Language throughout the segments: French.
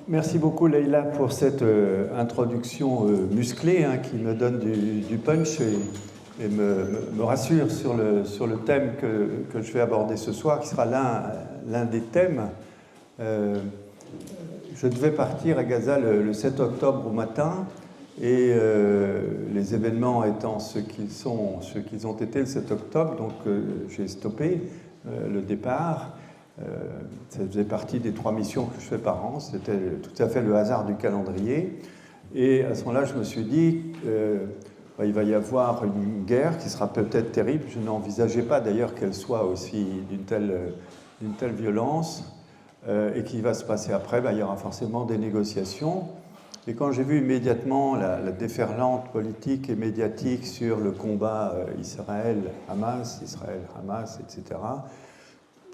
Merci beaucoup Leïla pour cette introduction musclée qui me donne du punch et me rassure sur le thème que je vais aborder ce soir, qui sera l'un des thèmes. Je devais partir à Gaza le 7 octobre au matin et les événements étant ceux qu'ils ont été le 7 octobre, donc j'ai stoppé le départ. Ça faisait partie des 3 missions que je fais par an, c'était tout à fait le hasard du calendrier. Et à ce moment-là, je me suis dit, il va y avoir une guerre qui sera peut-être terrible. Je n'envisageais pas d'ailleurs qu'elle soit aussi d'une telle violence. Et qui va se passer après, il y aura forcément des négociations. Et quand j'ai vu immédiatement la déferlante politique et médiatique sur le combat Israël-Hamas, Israël-Hamas, etc.,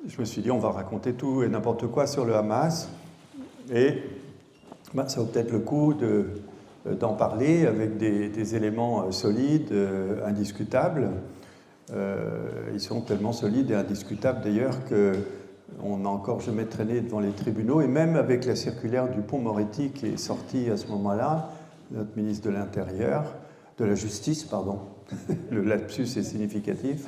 je me suis dit, on va raconter tout et n'importe quoi sur le Hamas. Et ça vaut peut-être le coup d'en parler avec des éléments solides, indiscutables. Ils sont tellement solides et indiscutables d'ailleurs qu'on n'a encore jamais traîné devant les tribunaux. Et même avec la circulaire du Pont-Moretti qui est sortie à ce moment-là, notre ministre de l'Intérieur, de la Justice, pardon, le lapsus est significatif,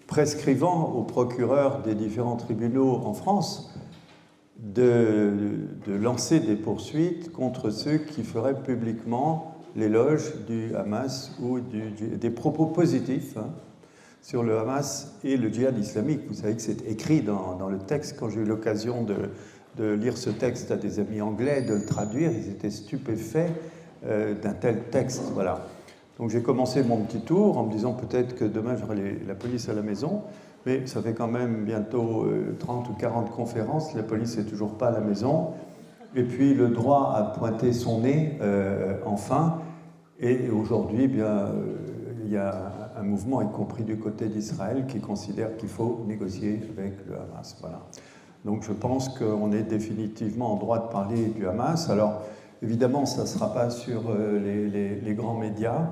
prescrivant aux procureurs des différents tribunaux en France de lancer des poursuites contre ceux qui feraient publiquement l'éloge du Hamas ou des propos positifs sur le Hamas et le djihad islamique. Vous savez que c'est écrit dans le texte. Quand j'ai eu l'occasion de lire ce texte à des amis anglais, de le traduire, ils étaient stupéfaits d'un tel texte. Voilà. Donc j'ai commencé mon petit tour en me disant peut-être que demain j'aurai la police à la maison, mais ça fait quand même bientôt 30 ou 40 conférences, la police n'est toujours pas à la maison, et puis le droit a pointé son nez enfin, et aujourd'hui il y a un mouvement, y compris du côté d'Israël, qui considère qu'il faut négocier avec le Hamas. Voilà. Donc je pense qu'on est définitivement en droit de parler du Hamas. Alors évidemment, ça ne sera pas sur les grands médias.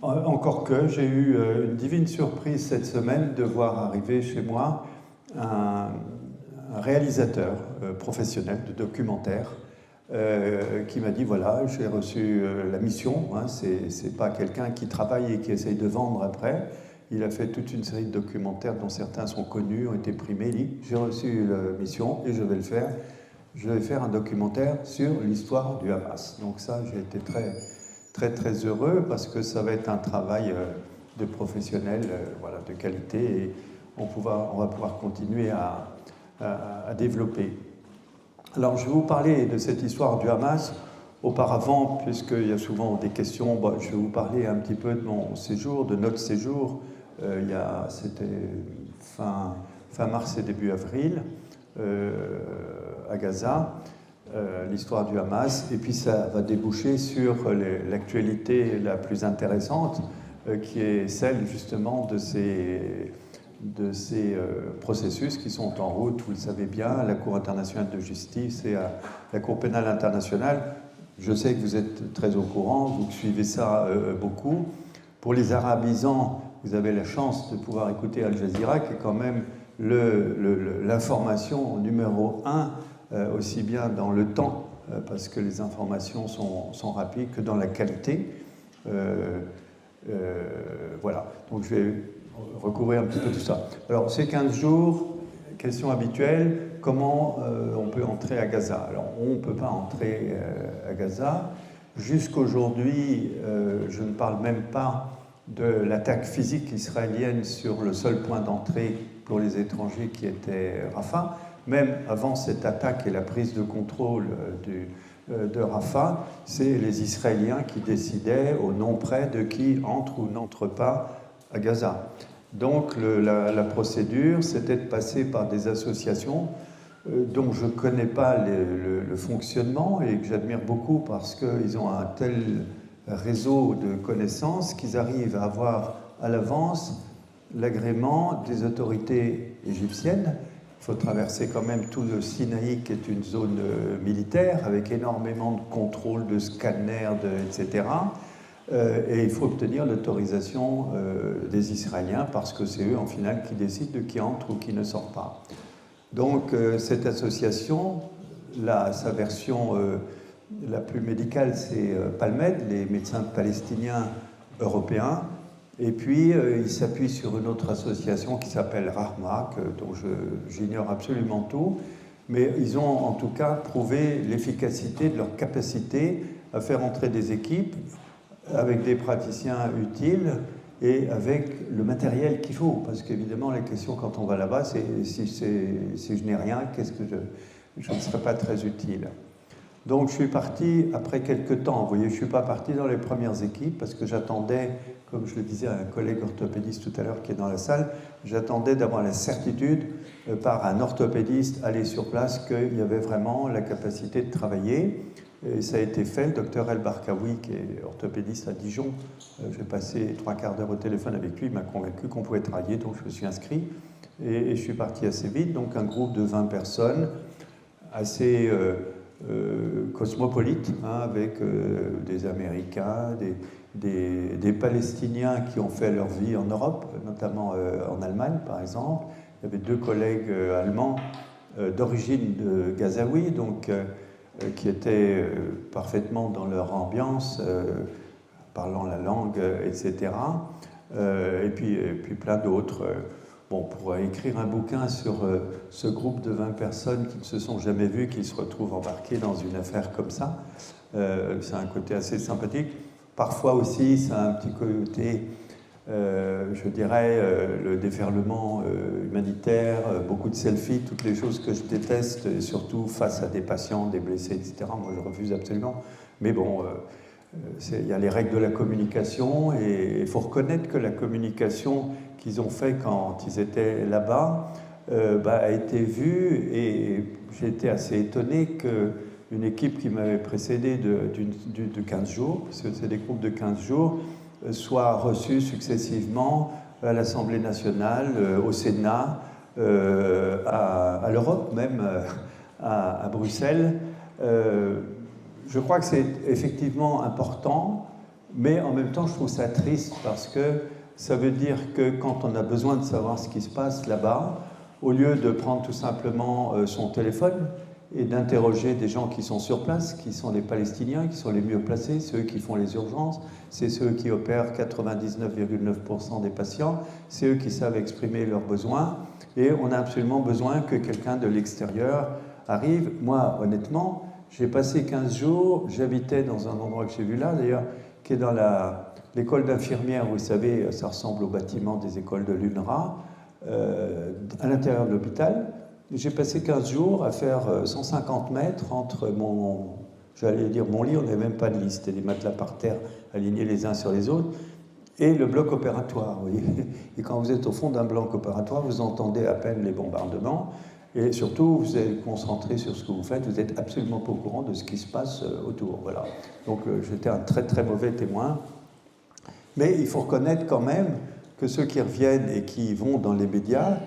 Encore que j'ai eu une divine surprise cette semaine de voir arriver chez moi un réalisateur professionnel de documentaire qui m'a dit, voilà, j'ai reçu la mission, c'est pas quelqu'un qui travaille et qui essaye de vendre après. Il a fait toute une série de documentaires dont certains sont connus, ont été primés. Il dit, j'ai reçu la mission et je vais le faire. Je vais faire un documentaire sur l'histoire du Hamas. Donc ça, j'ai été très, très, très heureux parce que ça va être un travail de professionnel, de qualité, et on va pouvoir continuer à développer. Alors, je vais vous parler de cette histoire du Hamas. Auparavant, puisqu'il y a souvent des questions, je vais vous parler un petit peu de mon séjour, de notre séjour. C'était fin mars et début avril. À Gaza, l'histoire du Hamas, et puis ça va déboucher sur l'actualité la plus intéressante, qui est celle justement de ces processus qui sont en route, vous le savez bien, à la Cour internationale de justice et à la Cour pénale internationale. Je sais que vous êtes très au courant, vous suivez ça beaucoup. Pour les arabisants, vous avez la chance de pouvoir écouter Al Jazeera, qui est quand même l'information numéro 1, aussi bien dans le temps, parce que les informations sont rapides, que dans la qualité. Voilà, donc je vais recouvrir un petit peu tout ça. Alors, ces 15 jours, question habituelle, comment on peut entrer à Gaza? Alors, on ne peut pas entrer à Gaza. Jusqu'aujourd'hui, je ne parle même pas de l'attaque physique israélienne sur le seul point d'entrée pour les étrangers qui était Rafah. Même avant cette attaque et la prise de contrôle de Rafah, c'est les Israéliens qui décidaient au nom près de qui entre ou n'entre pas à Gaza. Donc la procédure, c'était de passer par des associations dont je ne connais pas le fonctionnement et que j'admire beaucoup parce qu'ils ont un tel réseau de connaissances qu'ils arrivent à avoir à l'avance l'agrément des autorités égyptiennes. Il faut traverser quand même tout le Sinaï, qui est une zone militaire, avec énormément de contrôles, de scanners, etc. Et il faut obtenir l'autorisation des Israéliens, parce que c'est eux, en finale, qui décident de qui entre ou qui ne sort pas. Donc cette association, sa version la plus médicale, c'est PALMED, les médecins palestiniens européens. Et puis, il s'appuie sur une autre association qui s'appelle Rahma, dont j'ignore absolument tout. Mais ils ont en tout cas prouvé l'efficacité de leur capacité à faire entrer des équipes avec des praticiens utiles et avec le matériel qu'il faut. Parce qu'évidemment, la question quand on va là-bas, c'est si je n'ai rien, qu'est-ce que je ne serai pas très utile. Donc je suis parti après quelques temps. Vous voyez, je ne suis pas parti dans les premières équipes parce que j'attendais, comme je le disais à un collègue orthopédiste tout à l'heure qui est dans la salle, j'attendais d'avoir la certitude par un orthopédiste allé sur place qu'il y avait vraiment la capacité de travailler. Et ça a été fait. Le docteur El Barkaoui, qui est orthopédiste à Dijon, j'ai passé 3/4 d'heure au téléphone avec lui, il m'a convaincu qu'on pouvait travailler, donc je me suis inscrit. Et je suis parti assez vite, donc un groupe de 20 personnes, assez cosmopolite, hein, avec des Américains, des Palestiniens qui ont fait leur vie en Europe, notamment en Allemagne par exemple. Il y avait 2 collègues allemands d'origine de Gazaoui, donc qui étaient parfaitement dans leur ambiance, parlant la langue, etc. Et puis plein d'autres. Bon, pour écrire un bouquin sur ce groupe de 20 personnes qui ne se sont jamais vues, qui se retrouvent embarquées dans une affaire comme ça, c'est un côté assez sympathique. Parfois aussi, ça a un petit côté, je dirais, le déferlement humanitaire, beaucoup de selfies, toutes les choses que je déteste, et surtout face à des patients, des blessés, etc. Moi, je refuse absolument. Mais bon, il y a les règles de la communication, et il faut reconnaître que la communication qu'ils ont fait quand ils étaient là-bas a été vue, et j'ai été assez étonné qu'une équipe qui m'avait précédé de 15 jours, parce que c'est des groupes de 15 jours, soit reçue successivement à l'Assemblée nationale, au Sénat, à l'Europe même, à Bruxelles. Je crois que c'est effectivement important, mais en même temps je trouve ça triste parce que ça veut dire que quand on a besoin de savoir ce qui se passe là-bas, au lieu de prendre tout simplement son téléphone et d'interroger des gens qui sont sur place, qui sont les Palestiniens, qui sont les mieux placés, ceux qui font les urgences, c'est ceux qui opèrent 99,9% des patients, c'est eux qui savent exprimer leurs besoins, et on a absolument besoin que quelqu'un de l'extérieur arrive. Moi, honnêtement, j'ai passé 15 jours, j'habitais dans un endroit que j'ai vu là, d'ailleurs, qui est dans l'école d'infirmières, vous savez, ça ressemble au bâtiment des écoles de l'UNRWA, à l'intérieur de l'hôpital. J'ai passé 15 jours à faire 150 mètres entre j'allais dire mon lit, on n'avait même pas de lit, c'était des matelas par terre alignés les uns sur les autres, et le bloc opératoire, vous voyez. Et quand vous êtes au fond d'un bloc opératoire, vous entendez à peine les bombardements, et surtout, vous êtes concentré sur ce que vous faites, vous n'êtes absolument pas au courant de ce qui se passe autour. Voilà. Donc j'étais un très très mauvais témoin. Mais il faut reconnaître quand même que ceux qui reviennent et qui vont dans les médias,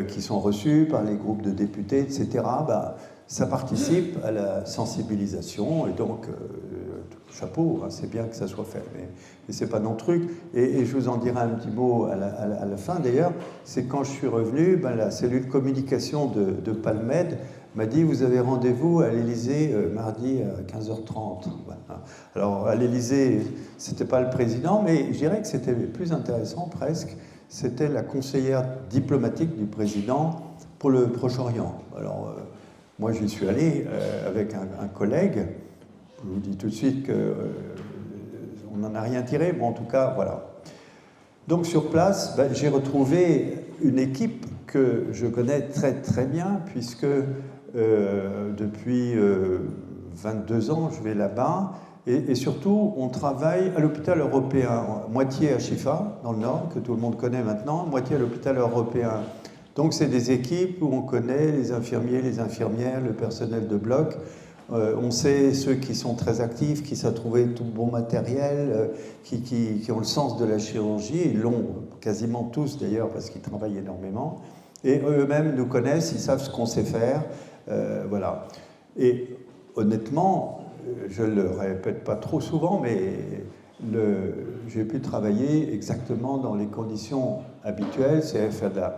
qui sont reçus par les groupes de députés, etc., ça participe à la sensibilisation, et donc, chapeau, hein, c'est bien que ça soit fait, mais ce n'est pas notre truc. Et je vous en dirai un petit mot à la fin, d'ailleurs, c'est quand je suis revenu, la cellule communication de PALMED m'a dit « Vous avez rendez-vous à l'Élysée mardi à 15h30 ». Voilà. Alors, à l'Élysée, ce n'était pas le président, mais je dirais que c'était plus intéressant, presque. C'était la conseillère diplomatique du président pour le Proche-Orient. Alors, moi, j'y suis allé avec un collègue. Je vous dis tout de suite qu'on n'en a rien tiré, mais en tout cas, voilà. Donc, sur place, j'ai retrouvé une équipe que je connais très, très bien, puisque depuis 22 ans, je vais là-bas. Et surtout, on travaille à l'hôpital européen, moitié à Chifa, dans le Nord, que tout le monde connaît maintenant, moitié à l'hôpital européen. Donc, c'est des équipes où on connaît les infirmiers, les infirmières, le personnel de bloc. On sait ceux qui sont très actifs, qui savent trouver tout bon matériel, qui ont le sens de la chirurgie. Ils l'ont quasiment tous, d'ailleurs, parce qu'ils travaillent énormément. Et eux-mêmes nous connaissent, ils savent ce qu'on sait faire. Voilà. Et honnêtement, je ne le répète pas trop souvent, mais j'ai pu travailler exactement dans les conditions habituelles, c'est-à-dire faire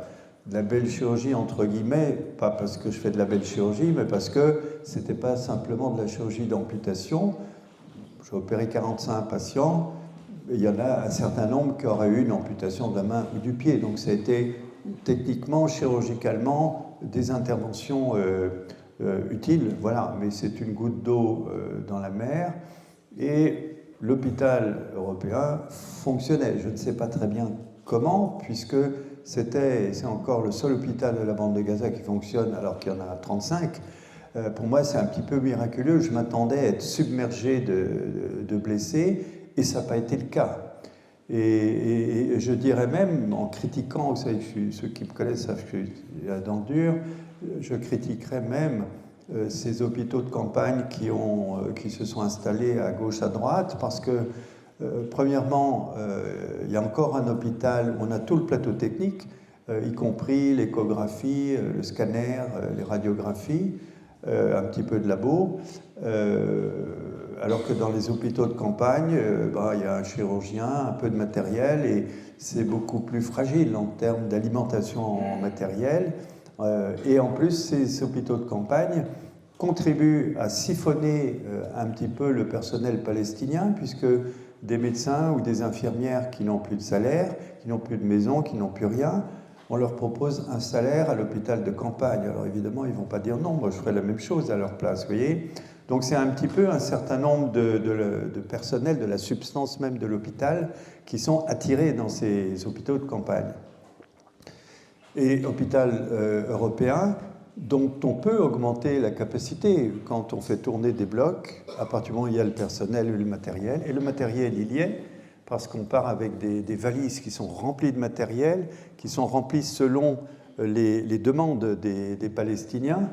de la belle chirurgie, entre guillemets, pas parce que je fais de la belle chirurgie, mais parce que ce n'était pas simplement de la chirurgie d'amputation. J'ai opéré 45 patients, et il y en a un certain nombre qui auraient eu une amputation de la main ou du pied. Donc ça a été techniquement, chirurgicalement, des interventions utiles, voilà, mais c'est une goutte d'eau dans la mer. Et l'hôpital européen fonctionnait. Je ne sais pas très bien comment, puisque c'est encore le seul hôpital de la bande de Gaza qui fonctionne alors qu'il y en a 35. Pour moi, c'est un petit peu miraculeux. Je m'attendais à être submergé de blessés, et ça n'a pas été le cas. Et je dirais même, en critiquant, vous savez, ceux qui me connaissent savent que je suis la dent dure, je critiquerais même ces hôpitaux de campagne qui se sont installés à gauche, à droite, parce que, premièrement, il y a encore un hôpital où on a tout le plateau technique, y compris l'échographie, le scanner, les radiographies, un petit peu de labo, alors que dans les hôpitaux de campagne, il y a un chirurgien, un peu de matériel, et c'est beaucoup plus fragile en termes d'alimentation en matériel. Et en plus, ces hôpitaux de campagne contribuent à siphonner un petit peu le personnel palestinien, puisque des médecins ou des infirmières qui n'ont plus de salaire, qui n'ont plus de maison, qui n'ont plus rien, on leur propose un salaire à l'hôpital de campagne. Alors évidemment, ils ne vont pas dire non, moi je ferai la même chose à leur place, vous voyez. Donc c'est un petit peu un certain nombre de personnel, de la substance même de l'hôpital, qui sont attirés dans ces hôpitaux de campagne. Et hôpital européen, dont on peut augmenter la capacité quand on fait tourner des blocs, à partir du moment où il y a le personnel et le matériel. Et le matériel, il y est, parce qu'on part avec des valises qui sont remplies de matériel, qui sont remplies selon les demandes des Palestiniens.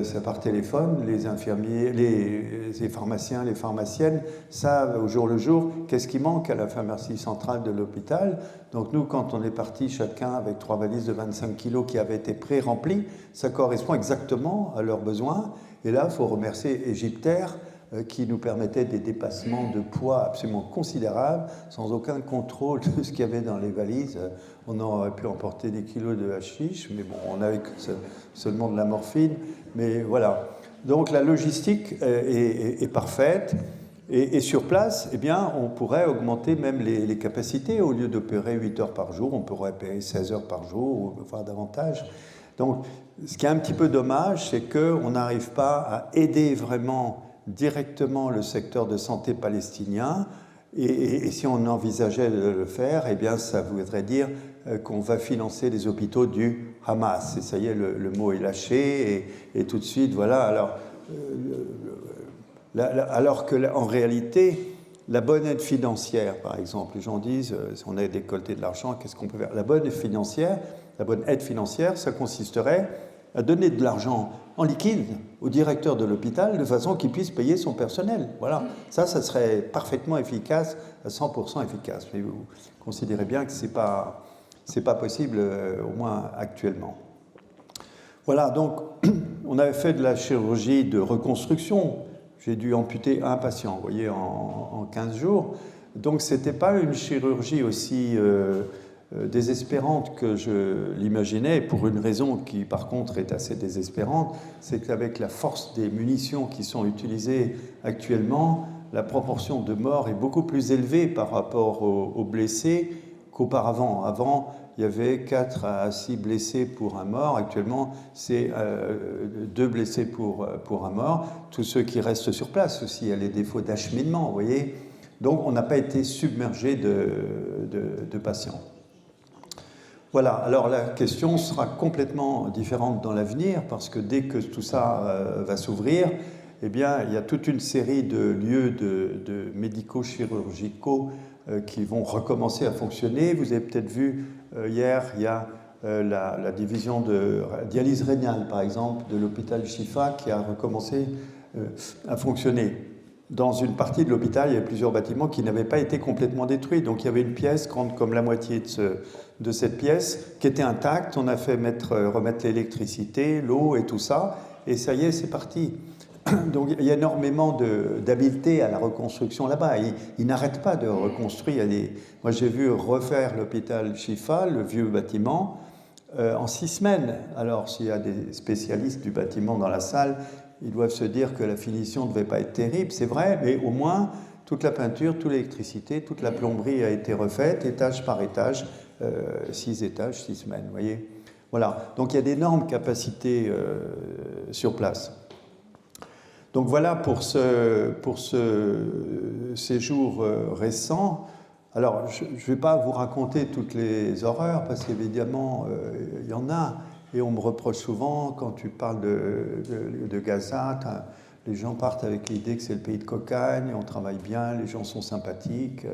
C'est par téléphone, les infirmiers, les pharmaciens, les pharmaciennes savent au jour le jour qu'est-ce qui manque à la pharmacie centrale de l'hôpital. Donc nous, quand on est parti chacun avec 3 valises de 25 kilos qui avaient été pré-remplies, ça correspond exactement à leurs besoins. Et là, il faut remercier Égyptaire qui nous permettait des dépassements de poids absolument considérables, sans aucun contrôle de ce qu'il y avait dans les valises. On aurait pu emporter des kilos de hashish, mais bon, on n'avait seulement de la morphine. Mais voilà. Donc la logistique est parfaite. Et sur place, eh bien, on pourrait augmenter même les capacités. Au lieu d'opérer 8 heures par jour, on pourrait opérer 16 heures par jour, voire davantage. Donc, ce qui est un petit peu dommage, c'est qu'on n'arrive pas à aider vraiment directement le secteur de santé palestinien. Et si on envisageait de le faire, eh bien, ça voudrait dire qu'on va financer les hôpitaux du Hamas. Et ça y est, le mot est lâché, et tout de suite, voilà. Alors qu'en réalité, la bonne aide financière, par exemple, les gens disent, si on a décolleté de l'argent, qu'est-ce qu'on peut faire? La bonne aide financière, ça consisterait à donner de l'argent en liquide au directeur de l'hôpital de façon qu'il puisse payer son personnel. Voilà, ça serait parfaitement efficace, à 100% efficace. Mais vous considérez bien que c'est pas possible, au moins actuellement. Voilà, donc on avait fait de la chirurgie de reconstruction. J'ai dû amputer un patient, vous voyez, en 15 jours. Donc ce n'était pas une chirurgie aussi désespérante que je l'imaginais, pour une raison qui par contre est assez désespérante, c'est qu'avec la force des munitions qui sont utilisées actuellement, la proportion de morts est beaucoup plus élevée par rapport aux blessés qu'auparavant. Avant, il y avait 4 à 6 blessés pour un mort. Actuellement, c'est 2 blessés pour un mort. Tous ceux qui restent sur place aussi, il y a les défauts d'acheminement, vous voyez. Donc, on n'a pas été submergé de patients. Voilà, alors la question sera complètement différente dans l'avenir, parce que dès que tout ça va s'ouvrir, eh bien, il y a toute une série de lieux de médico-chirurgicaux qui vont recommencer à fonctionner. Vous avez peut-être vu hier, il y a la division de dialyse rénale, par exemple, de l'hôpital Shifa qui a recommencé à fonctionner. Dans une partie de l'hôpital, il y avait plusieurs bâtiments qui n'avaient pas été complètement détruits. Donc il y avait une pièce grande comme la moitié de cette pièce qui était intacte. On a fait remettre l'électricité, l'eau et tout ça. Et ça y est, c'est parti. Donc il y a énormément d'habileté à la reconstruction là-bas. Ils n'arrêtent pas de reconstruire. Moi j'ai vu refaire l'hôpital Shifa, le vieux bâtiment. en 6 semaines. Alors, s'il y a des spécialistes du bâtiment dans la salle, ils doivent se dire que la finition ne devait pas être terrible, c'est vrai, mais au moins, toute la peinture, toute l'électricité, toute la plomberie a été refaite, étage par étage, 6 étages, 6 semaines, vous voyez. Voilà, donc il y a d'énormes capacités sur place. Donc voilà pour ce séjour récent. Alors, je ne vais pas vous raconter toutes les horreurs, parce qu'évidemment, il y en a, et on me reproche souvent, quand tu parles de Gaza, les gens partent avec l'idée que c'est le pays de cocagne, on travaille bien, les gens sont sympathiques,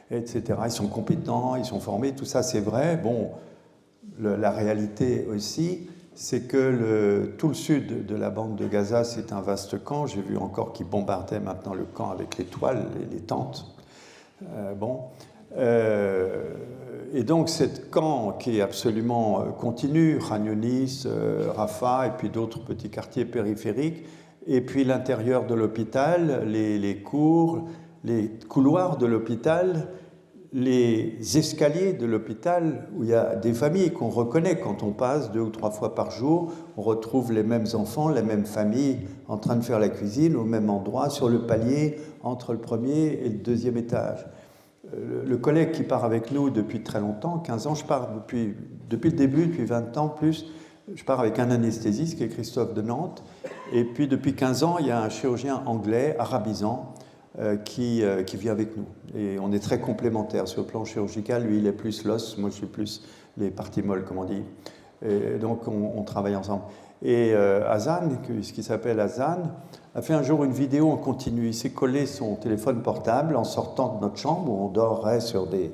etc. Ils sont compétents, ils sont formés, tout ça c'est vrai. Bon, la réalité aussi, c'est que tout le sud de la bande de Gaza, c'est un vaste camp. J'ai vu encore qu'ils bombardaient maintenant le camp avec les toiles, les tentes. Et donc, ce camp qui est absolument continu, Khan Younis, Rafah, et puis d'autres petits quartiers périphériques, et puis l'intérieur de l'hôpital, les cours, les couloirs de l'hôpital, les escaliers de l'hôpital, où il y a des familles qu'on reconnaît quand on passe 2 ou 3 fois par jour. On retrouve les mêmes enfants, la même famille en train de faire la cuisine au même endroit, sur le palier entre le premier et le deuxième étage. Le collègue qui part avec nous depuis très longtemps, 15 ans, je pars depuis le début, depuis 20 ans plus, je pars avec un anesthésiste qui est Christophe de Nantes, et puis depuis 15 ans, il y a un chirurgien anglais, arabisant, qui vient avec nous. Et on est très complémentaires sur le plan chirurgical. Lui, il est plus l'os, moi je suis plus les parties molles, comme on dit. Et donc on travaille ensemble. Et Hazan, ce qui s'appelle Hazan, a fait un jour une vidéo en continu. Il s'est collé son téléphone portable en sortant de notre chambre, où on dorrait sur des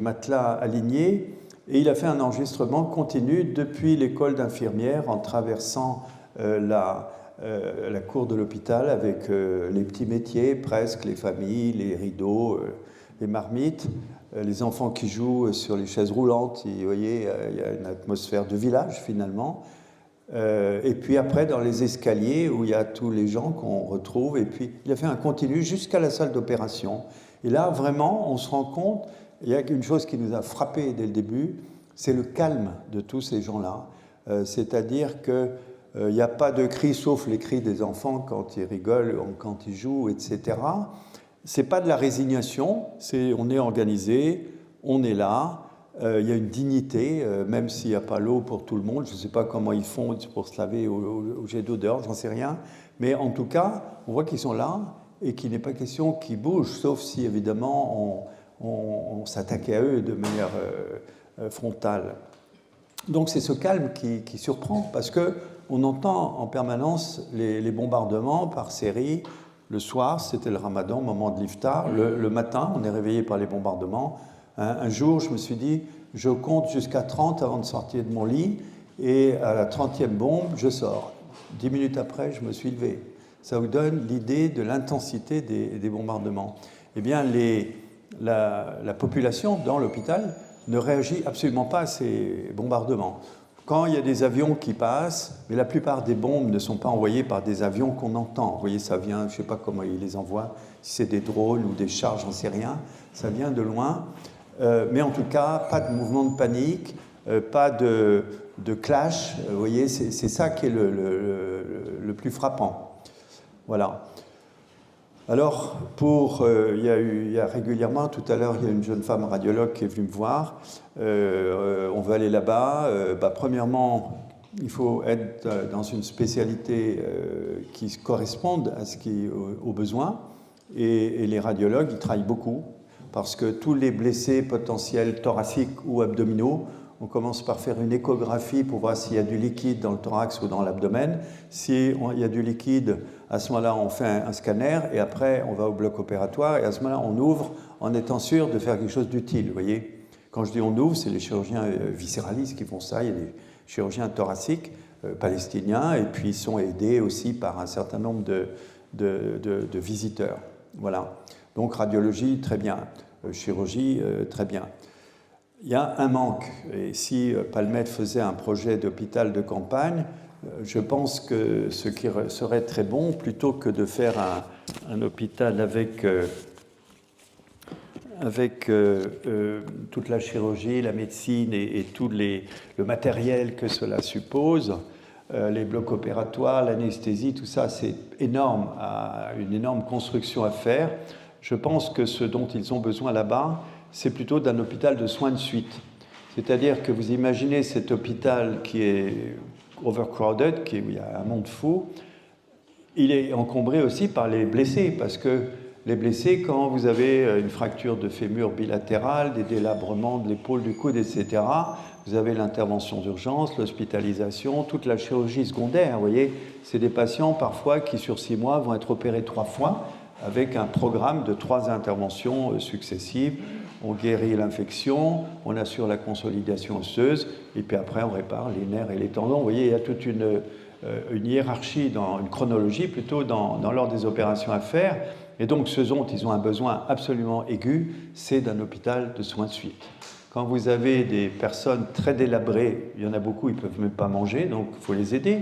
matelas alignés, et il a fait un enregistrement continu depuis l'école d'infirmière en traversant la cour de l'hôpital avec les petits métiers, presque, les familles, les rideaux, les marmites, les enfants qui jouent sur les chaises roulantes. Vous voyez, il y a une atmosphère de village finalement. Et puis après, dans les escaliers où il y a tous les gens qu'on retrouve. Et puis, il a fait un continu jusqu'à la salle d'opération. Et là, vraiment, on se rend compte, il y a une chose qui nous a frappé dès le début, c'est le calme de tous ces gens-là. C'est-à-dire que il n'y a pas de cris, sauf les cris des enfants quand ils rigolent, quand ils jouent, etc. Ce n'est pas de la résignation, on est organisé, on est là, il y a une dignité, même s'il n'y a pas l'eau pour tout le monde. Je ne sais pas comment ils font pour se laver au jet d'eau dehors, j'en sais rien. Mais en tout cas, on voit qu'ils sont là et qu'il n'est pas question qu'ils bougent, sauf si évidemment on s'attaquait à eux de manière frontale. Donc c'est ce calme qui surprend, parce qu'on entend en permanence les bombardements par série. Le soir, c'était le ramadan, moment de l'iftar. Le matin, on est réveillé par les bombardements. Un jour, je me suis dit, je compte jusqu'à 30 avant de sortir de mon lit, et à la 30e bombe, je sors. 10 minutes après, je me suis levé. Ça vous donne l'idée de l'intensité des bombardements. Eh bien, la population dans l'hôpital ne réagit absolument pas à ces bombardements. Quand il y a des avions qui passent, mais la plupart des bombes ne sont pas envoyées par des avions qu'on entend. Vous voyez, ça vient, je ne sais pas comment ils les envoient, si c'est des drones ou des chars, j'en sais rien, ça vient de loin. Mais en tout cas, pas de mouvement de panique, pas de clash. Vous voyez, c'est ça qui est le plus frappant. Voilà. Alors, il y a régulièrement, tout à l'heure, il y a une jeune femme radiologue qui est venue me voir. On veut aller là-bas. Premièrement, il faut être dans une spécialité qui corresponde aux besoins. Et les radiologues, ils travaillent beaucoup, parce que tous les blessés potentiels thoraciques ou abdominaux, on commence par faire une échographie pour voir s'il y a du liquide dans le thorax ou dans l'abdomen. S'il y a du liquide, à ce moment-là, on fait un scanner et après, on va au bloc opératoire et à ce moment-là, on ouvre en étant sûr de faire quelque chose d'utile. Vous voyez, quand je dis on ouvre, c'est les chirurgiens viscéralistes qui font ça. Il y a des chirurgiens thoraciques palestiniens et puis ils sont aidés aussi par un certain nombre de visiteurs. Voilà. Donc radiologie, très bien. Chirurgie, très bien. Il y a un manque, et si Palmette faisait un projet d'hôpital de campagne, je pense que ce qui serait très bon, plutôt que de faire un hôpital avec avec toute la chirurgie, la médecine et tout le matériel que cela suppose, les blocs opératoires, l'anesthésie, tout ça, c'est énorme, une énorme construction à faire. Je pense que ce dont ils ont besoin là-bas, c'est plutôt d'un hôpital de soins de suite. C'est-à-dire que vous imaginez cet hôpital qui est overcrowded, où il y a un monde fou, il est encombré aussi par les blessés, parce que les blessés, quand vous avez une fracture de fémur bilatérale, des délabrements de l'épaule, du coude, etc., vous avez l'intervention d'urgence, l'hospitalisation, toute la chirurgie secondaire. Vous voyez, c'est des patients parfois qui, sur 6 mois, vont être opérés 3 fois avec un programme de 3 interventions successives. On guérit l'infection, on assure la consolidation osseuse, et puis après, on répare les nerfs et les tendons. Vous voyez, il y a toute une hiérarchie, une chronologie plutôt dans l'ordre des opérations à faire. Et donc, ce dont ils ont un besoin absolument aigu, c'est d'un hôpital de soins de suite. Quand vous avez des personnes très délabrées, il y en a beaucoup, ils ne peuvent même pas manger, donc il faut les aider.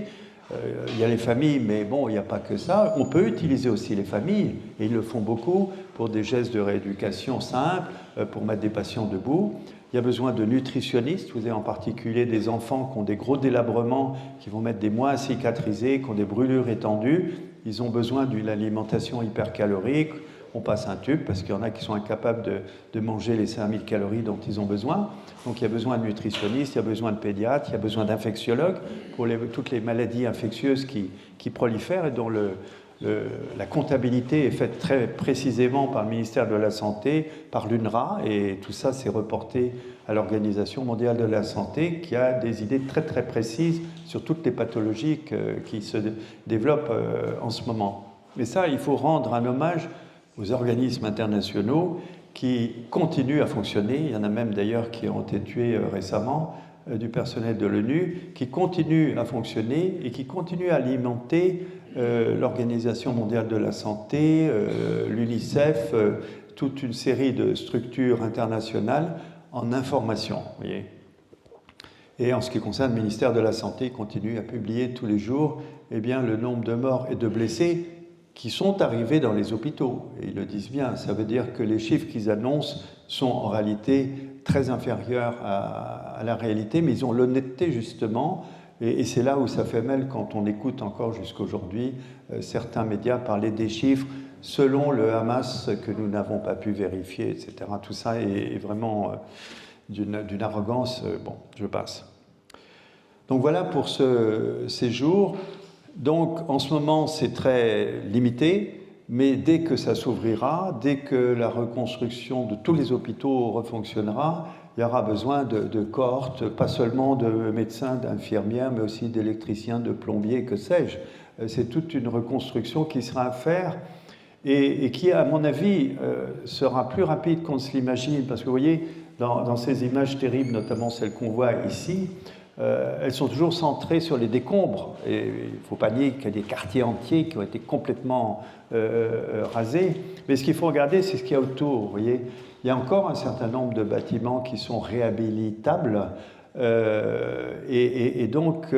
Il y a les familles, mais bon, il n'y a pas que ça. On peut utiliser aussi les familles, et ils le font beaucoup, pour des gestes de rééducation simples, pour mettre des patients debout. Il y a besoin de nutritionnistes. Vous avez en particulier des enfants qui ont des gros délabrements, qui vont mettre des mois à cicatriser, qui ont des brûlures étendues. Ils ont besoin d'une alimentation hypercalorique. On passe un tube parce qu'il y en a qui sont incapables de manger les 5000 calories dont ils ont besoin. Donc il y a besoin de nutritionnistes, il y a besoin de pédiatres, il y a besoin d'infectiologues pour toutes les maladies infectieuses qui prolifèrent et dont la comptabilité est faite très précisément par le ministère de la Santé, par l'UNRWA, et tout ça c'est reporté à l'Organisation mondiale de la santé qui a des idées très très précises sur toutes les pathologies qui se développent en ce moment. Mais ça, il faut rendre un hommage aux organismes internationaux qui continuent à fonctionner. Il y en a même d'ailleurs qui ont été tués récemment, du personnel de l'ONU, qui continuent à fonctionner et qui continuent à alimenter l'Organisation mondiale de la santé, l'UNICEF, toute une série de structures internationales en information. Vous voyez. Et en ce qui concerne le ministère de la Santé, il continue à publier tous les jours le nombre de morts et de blessés qui sont arrivés dans les hôpitaux. Et ils le disent bien, ça veut dire que les chiffres qu'ils annoncent sont en réalité très inférieurs à la réalité, mais ils ont l'honnêteté justement, et c'est là où ça fait mal quand on écoute encore jusqu'aujourd'hui certains médias parler des chiffres selon le Hamas que nous n'avons pas pu vérifier, etc. Tout ça est vraiment d'une arrogance. Bon, je passe. Donc voilà pour ce séjour. Donc, en ce moment, c'est très limité, mais dès que ça s'ouvrira, dès que la reconstruction de tous les hôpitaux refonctionnera, il y aura besoin de cohortes, pas seulement de médecins, d'infirmières, mais aussi d'électriciens, de plombiers, que sais-je. C'est toute une reconstruction qui sera à faire et qui, à mon avis, sera plus rapide qu'on ne se l'imagine. Parce que vous voyez, dans ces images terribles, notamment celles qu'on voit ici, elles sont toujours centrées sur les décombres. Et il ne faut pas nier qu'il y a des quartiers entiers qui ont été complètement rasés. Mais ce qu'il faut regarder, c'est ce qu'il y a autour. Vous voyez, il y a encore un certain nombre de bâtiments qui sont réhabilitables. Et donc,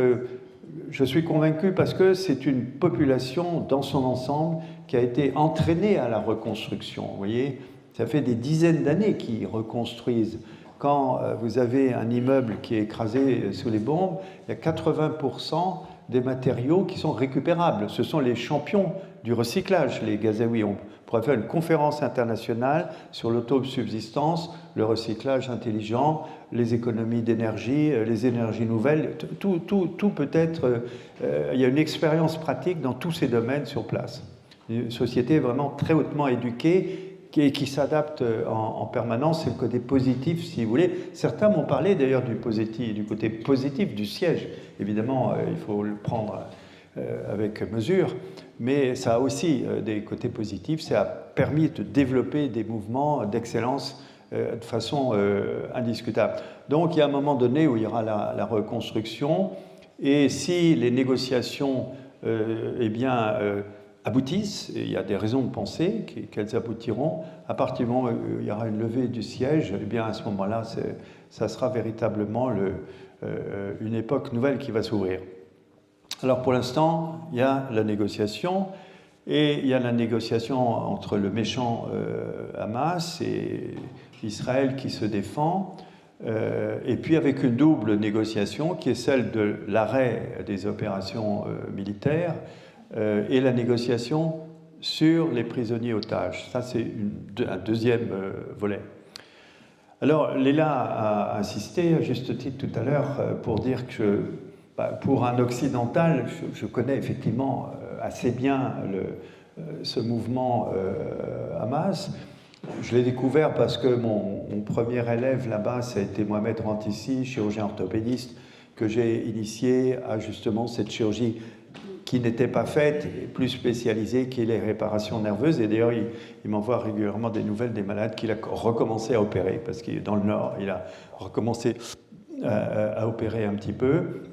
je suis convaincu parce que c'est une population dans son ensemble qui a été entraînée à la reconstruction. Vous voyez, ça fait des dizaines d'années qu'ils reconstruisent. Quand vous avez un immeuble qui est écrasé sous les bombes, il y a 80% des matériaux qui sont récupérables. Ce sont les champions du recyclage, les Gazaouis. On pourrait faire une conférence internationale sur l'autosubsistance, le recyclage intelligent, les économies d'énergie, les énergies nouvelles. Tout peut être... il y a une expérience pratique dans tous ces domaines sur place. Une société vraiment très hautement éduquée qui s'adapte en permanence. C'est le côté positif, si vous voulez. Certains m'ont parlé d'ailleurs du côté positif du siège. Évidemment, il faut le prendre avec mesure, mais ça a aussi des côtés positifs. Ça a permis de développer des mouvements d'excellence de façon indiscutable. Donc, il y a un moment donné où il y aura la reconstruction, et si les négociations aboutissent, et il y a des raisons de penser qu'elles aboutiront, à partir du moment où il y aura une levée du siège, eh bien à ce moment-là, ça sera véritablement une époque nouvelle qui va s'ouvrir. Alors pour l'instant, il y a la négociation, Et il y a la négociation entre le méchant Hamas et Israël qui se défend, et puis avec une double négociation qui est celle de l'arrêt des opérations militaires et la négociation sur les prisonniers otages. Ça, c'est un deuxième volet. Alors, Léla a insisté, à juste titre tout à l'heure, pour dire que pour un occidental, je connais effectivement assez bien ce mouvement Hamas. Je l'ai découvert parce que mon premier élève là-bas, ça a été Mohamed Rantissi, chirurgien orthopédiste, que j'ai initié à justement cette chirurgie qui n'était pas faite, plus spécialisée, qui est les réparations nerveuses. Et d'ailleurs, il m'envoie régulièrement des nouvelles des malades qu'il a recommencé à opérer, parce qu'il est dans le Nord, il a recommencé à opérer un petit peu.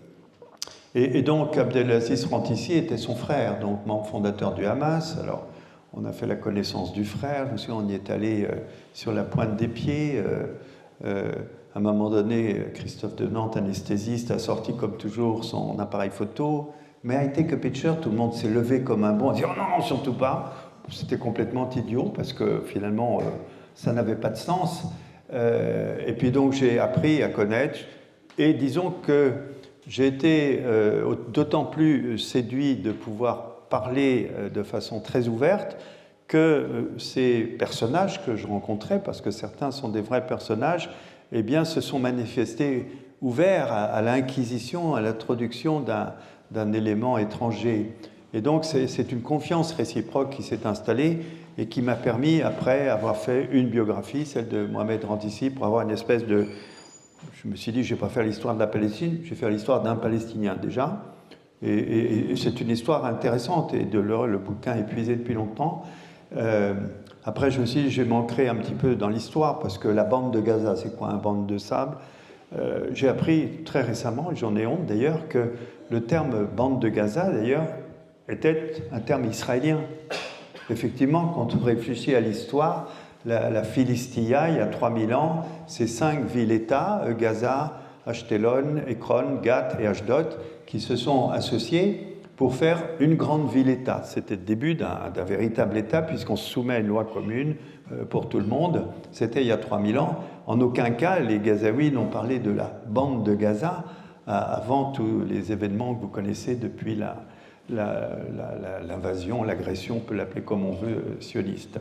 Et donc, Abdelaziz Rantissi était son frère, donc membre fondateur du Hamas. Alors, on a fait la connaissance du frère, je me souviens, on y est allé sur la pointe des pieds. À un moment donné, Christophe de Nantes, anesthésiste, a sorti comme toujours son appareil photo. Mais I take a picture, tout le monde s'est levé comme un bon, a dit oh non, surtout pas. C'était complètement idiot parce que finalement, ça n'avait pas de sens. Et puis donc, j'ai appris à connaître. Et disons que j'ai été d'autant plus séduit de pouvoir parler de façon très ouverte que ces personnages que je rencontrais, parce que certains sont des vrais personnages, eh bien, se sont manifestés ouverts à l'inquisition, à l'introduction d'un élément étranger. Et donc, c'est une confiance réciproque qui s'est installée et qui m'a permis, après avoir fait une biographie, celle de Mohamed Rantissi, pour avoir une espèce de... Je me suis dit, je ne vais pas faire l'histoire de la Palestine, je vais faire l'histoire d'un Palestinien déjà. Et c'est une histoire intéressante, et le bouquin est épuisé depuis longtemps. Après, je me suis dit, je vais m'ancrer un petit peu dans l'histoire, parce que la bande de Gaza, c'est quoi, un bande de sable? J'ai appris très récemment, et j'en ai honte d'ailleurs, que le terme bande de Gaza, d'ailleurs, était un terme israélien. Effectivement, quand on réfléchit à l'histoire, la Philistia, il y a 3000 ans, c'est 5 villes-États, Gaza, Ashkelon, Ekron, Gath et Ashdod, qui se sont associés pour faire une grande ville-État. C'était le début d'un véritable État, puisqu'on se soumet à une loi commune pour tout le monde. C'était il y a 3000 ans. En aucun cas, les Gazaouis n'ont parlé de la bande de Gaza avant tous les événements que vous connaissez depuis l'invasion, l'agression, on peut l'appeler comme on veut, sioniste.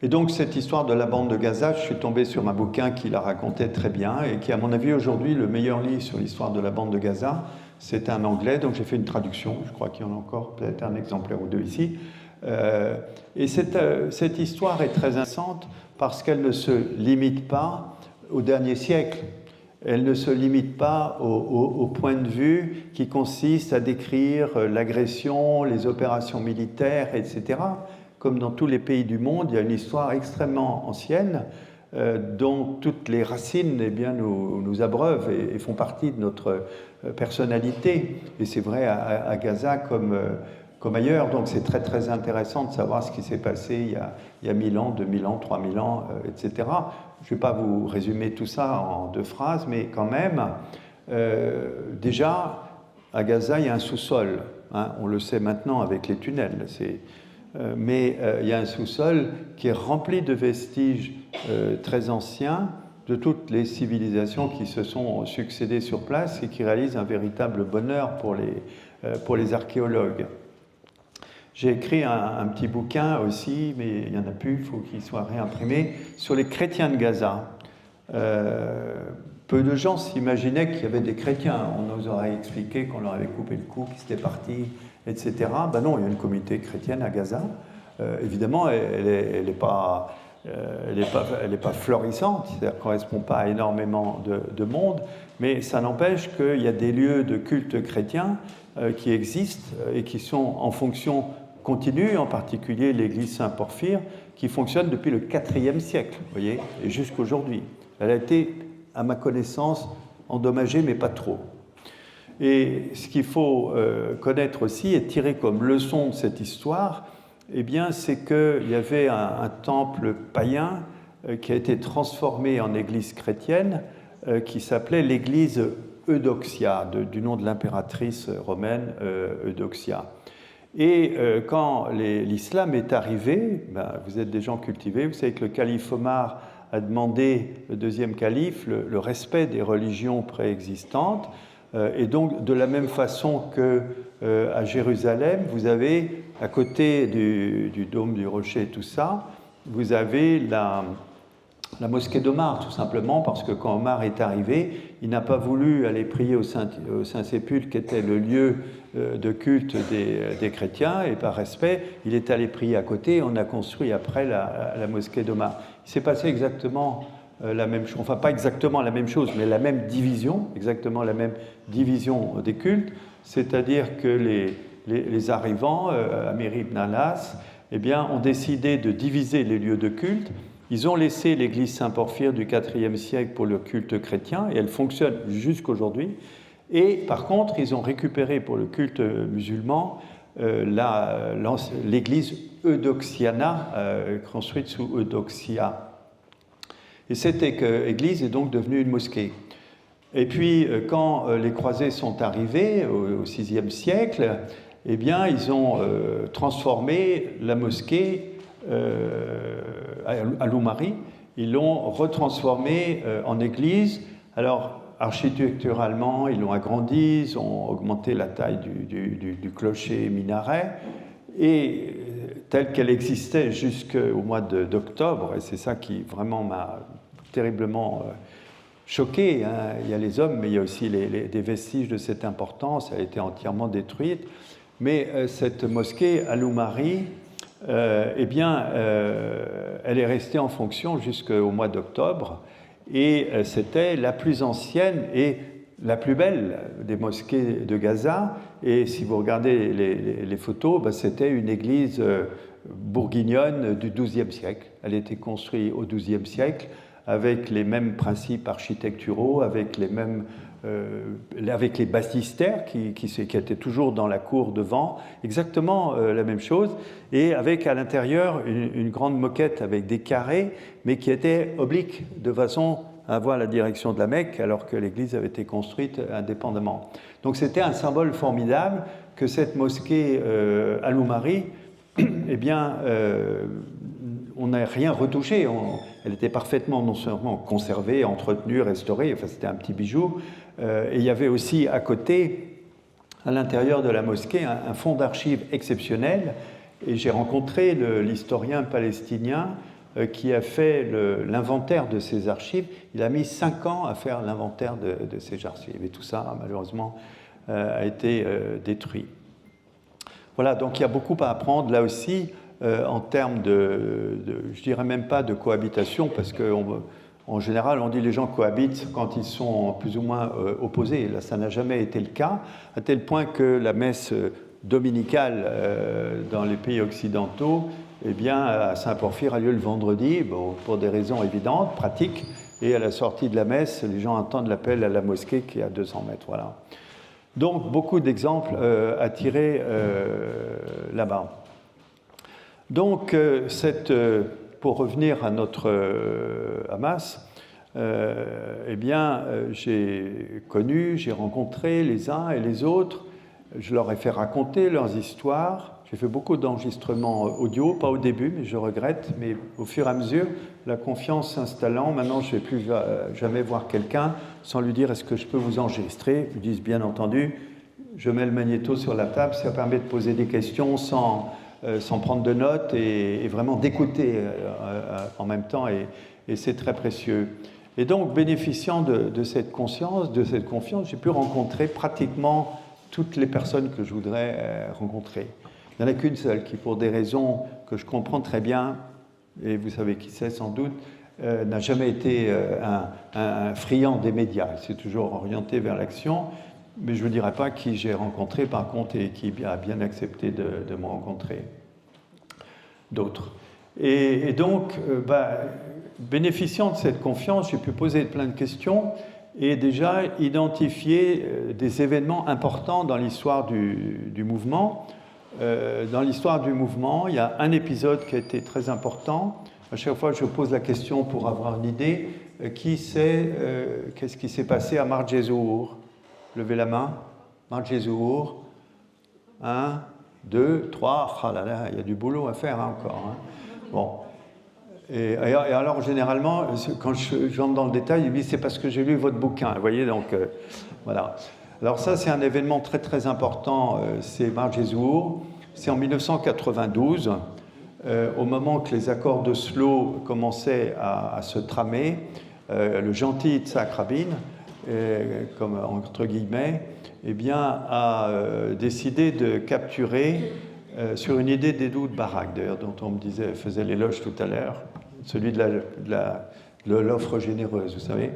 Et donc, cette histoire de la bande de Gaza, je suis tombé sur un bouquin qui la racontait très bien et qui, à mon avis, aujourd'hui, le meilleur livre sur l'histoire de la bande de Gaza. C'est un anglais, donc j'ai fait une traduction. Je crois qu'il y en a encore peut-être un exemplaire ou deux ici. Et cette histoire est très intéressante parce qu'elle ne se limite pas au dernier siècle. Elle ne se limite pas au point de vue qui consiste à décrire l'agression, les opérations militaires, etc. Comme dans tous les pays du monde, il y a une histoire extrêmement ancienne dont toutes les racines eh bien, nous abreuvent et font partie de notre personnalité. Et c'est vrai à Gaza comme ailleurs. Donc c'est très très intéressant de savoir ce qui s'est passé il y a 1000 ans, 2000 ans, 3000 ans, etc. Je ne vais pas vous résumer tout ça en 2 phrases, mais quand même, déjà, à Gaza, il y a un sous-sol. Hein, on le sait maintenant avec les tunnels. Mais il y a un sous-sol qui est rempli de vestiges très anciens de toutes les civilisations qui se sont succédées sur place et qui réalisent un véritable bonheur pour les archéologues. J'ai écrit un petit bouquin aussi, mais il n'y en a plus, il faut qu'il soit réimprimé, sur les chrétiens de Gaza. Peu de gens s'imaginaient qu'il y avait des chrétiens. On nous aurait expliqué qu'on leur avait coupé le cou, qu'ils étaient partis, etc. Ben non, il y a une communauté chrétienne à Gaza. Évidemment, elle n'est pas florissante, c'est-à-dire qu'elle ne correspond pas à énormément de monde, mais ça n'empêche qu'il y a des lieux de culte chrétien qui existent et qui sont en fonction continue, en particulier l'église Saint-Porphyre, qui fonctionne depuis le IVe siècle, vous voyez, et jusqu'aujourd'hui. Elle a été, à ma connaissance, endommagée, mais pas trop. Et ce qu'il faut connaître aussi et tirer comme leçon de cette histoire, eh bien, c'est qu'il y avait un temple païen qui a été transformé en église chrétienne, qui s'appelait l'église Eudoxia, du nom de l'impératrice romaine Eudoxia. Et quand l'islam est arrivé, ben, vous êtes des gens cultivés, vous savez que le calife Omar a demandé, le deuxième calife, le respect des religions préexistantes. Et donc, de la même façon qu'à Jérusalem, vous avez, à côté du dôme du rocher et tout ça, vous avez la mosquée d'Omar, tout simplement, parce que quand Omar est arrivé, il n'a pas voulu aller prier au Saint-Sépulcre, qui était le lieu de culte des chrétiens, et par respect, il est allé prier à côté, et on a construit après la mosquée d'Omar. Il s'est passé exactement la même chose, enfin pas exactement la même chose, mais la même division, exactement la même division des cultes, c'est-à-dire que les arrivants, Amir ibn Alas, eh bien, ont décidé de diviser les lieux de culte. Ils ont laissé l'église Saint-Porphyre du IVe siècle pour le culte chrétien, et elle fonctionne jusqu'aujourd'hui. Et par contre, ils ont récupéré pour le culte musulman l'église Eudoxiana, construite sous Eudoxia. Et cette église est donc devenue une mosquée. Et puis, quand les croisés sont arrivés au VIe siècle, eh bien, ils ont transformé la mosquée à Loumari, ils l'ont retransformée en église. Alors, architecturalement, ils l'ont agrandie, ils ont augmenté la taille du clocher minaret, et telle qu'elle existait jusqu'au mois d'octobre, et c'est ça qui vraiment m'a terriblement choqué, hein. Il y a les hommes, mais il y a aussi des vestiges de cette importance, elle a été entièrement détruite. Mais cette mosquée à Loumari, eh bien, elle est restée en fonction jusqu'au mois d'octobre, et c'était la plus ancienne et la plus belle des mosquées de Gaza. Et si vous regardez les photos, ben, c'était une église bourguignonne du XIIe siècle. Elle a été construite au XIIe siècle avec les mêmes principes architecturaux, avec les mêmes avec les baptistères qui étaient toujours dans la cour devant, exactement la même chose, et avec à l'intérieur une grande moquette avec des carrés, mais qui était oblique, de façon à avoir la direction de la Mecque, alors que l'église avait été construite indépendamment. Donc c'était un symbole formidable que cette mosquée à Loumari, eh bien, on n'a rien retouché. Elle était parfaitement non seulement conservée, entretenue, restaurée, enfin c'était un petit bijou. Et il y avait aussi à côté, à l'intérieur de la mosquée, un fonds d'archives exceptionnel. Et j'ai rencontré l'historien palestinien qui a fait l'inventaire de ces archives. Il a mis 5 ans à faire l'inventaire de ces archives. Et tout ça, malheureusement, a été détruit. Voilà, donc il y a beaucoup à apprendre là aussi en termes je dirais même pas de cohabitation, parce qu'en général, on dit les gens cohabitent quand ils sont plus ou moins opposés. Là, ça n'a jamais été le cas, à tel point que la messe dominicale dans les pays occidentaux, eh bien, à Saint-Porphyre a lieu le vendredi, bon, pour des raisons évidentes, pratiques, et à la sortie de la messe, les gens entendent l'appel à la mosquée qui est à 200 mètres. Voilà. Donc, beaucoup d'exemples à tirer là-bas. Donc, pour revenir à notre Hamas, eh bien, j'ai rencontré les uns et les autres, je leur ai fait raconter leurs histoires. J'ai fait beaucoup d'enregistrements audio, pas au début, mais je regrette, mais au fur et à mesure, la confiance s'installant, maintenant je ne vais plus jamais voir quelqu'un sans lui dire « est-ce que je peux vous enregistrer ?» Ils disent « bien entendu ». Je mets le magnéto sur la table, ça permet de poser des questions sans prendre de notes et vraiment d'écouter en même temps, et c'est très précieux. Et donc, bénéficiant de cette confiance, j'ai pu rencontrer pratiquement toutes les personnes que je voudrais rencontrer. Il n'y en a qu'une seule qui, pour des raisons que je comprends très bien, et vous savez qui c'est sans doute, n'a jamais été un friand des médias. Il s'est toujours orienté vers l'action, mais je ne vous dirai pas qui j'ai rencontré par contre et qui a bien accepté de me rencontrer. D'autres. Et donc, bénéficiant de cette confiance, j'ai pu poser plein de questions et déjà identifier des événements importants dans l'histoire du mouvement. Dans l'histoire du mouvement, il y a un épisode qui a été très important. À chaque fois, je pose la question pour avoir une idée. Qu'est-ce qui s'est passé à Marjezour? Levez la main. Marjezour. Hein? 2, 3, ah là là, il y a du boulot à faire encore. Hein. Bon. Et alors, généralement, quand je rentre dans le détail, il me dit c'est parce que j'ai lu votre bouquin. Vous voyez, donc, voilà. Alors ça, c'est un événement très très important, c'est Marjezour. C'est en 1992, au moment que les accords d'Oslo commençaient à se tramer, le gentil Yitzhak Rabin, comme entre guillemets, eh bien, a décidé de capturer, sur une idée d'Ehud Barak, d'ailleurs, dont on me disait, faisait l'éloge tout à l'heure, celui de l'offre généreuse, vous savez,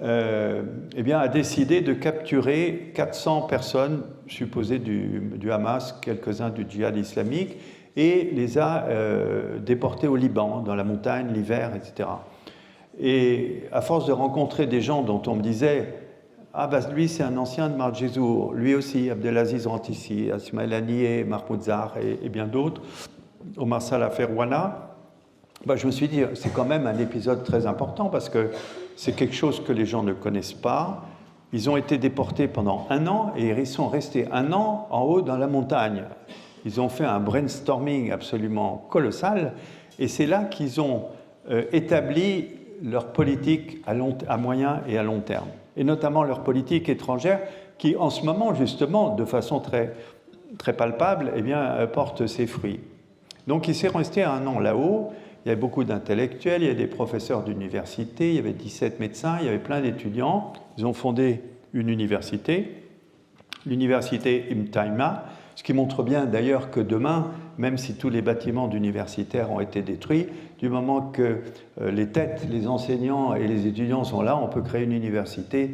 eh bien, a décidé de capturer 400 personnes supposées du Hamas, quelques-uns du djihad islamique, et les a déportés au Liban, dans la montagne, l'hiver, etc. Et à force de rencontrer des gens dont on me disait « Ah, bah, lui, c'est un ancien de Marjezour, lui aussi, Abdelaziz Rantissi, Ismaël Haniyeh, Mahmoud Zahar et bien d'autres, Omar Salah Ferwana », bah, je me suis dit, c'est quand même un épisode très important parce que c'est quelque chose que les gens ne connaissent pas. Ils ont été déportés pendant 1 an et ils sont restés 1 an en haut dans la montagne. Ils ont fait un brainstorming absolument colossal et c'est là qu'ils ont établi leur politique à moyen et à long terme. Et notamment leur politique étrangère qui, en ce moment, justement, de façon très, très palpable, eh bien, porte ses fruits. Donc, ils sont restés 1 an là-haut. Il y avait beaucoup d'intellectuels, il y avait des professeurs d'université, il y avait 17 médecins, il y avait plein d'étudiants. Ils ont fondé une université, l'université Imtaima, ce qui montre bien d'ailleurs que demain, même si tous les bâtiments d'universitaires ont été détruits, du moment que les têtes, les enseignants et les étudiants sont là, on peut créer une université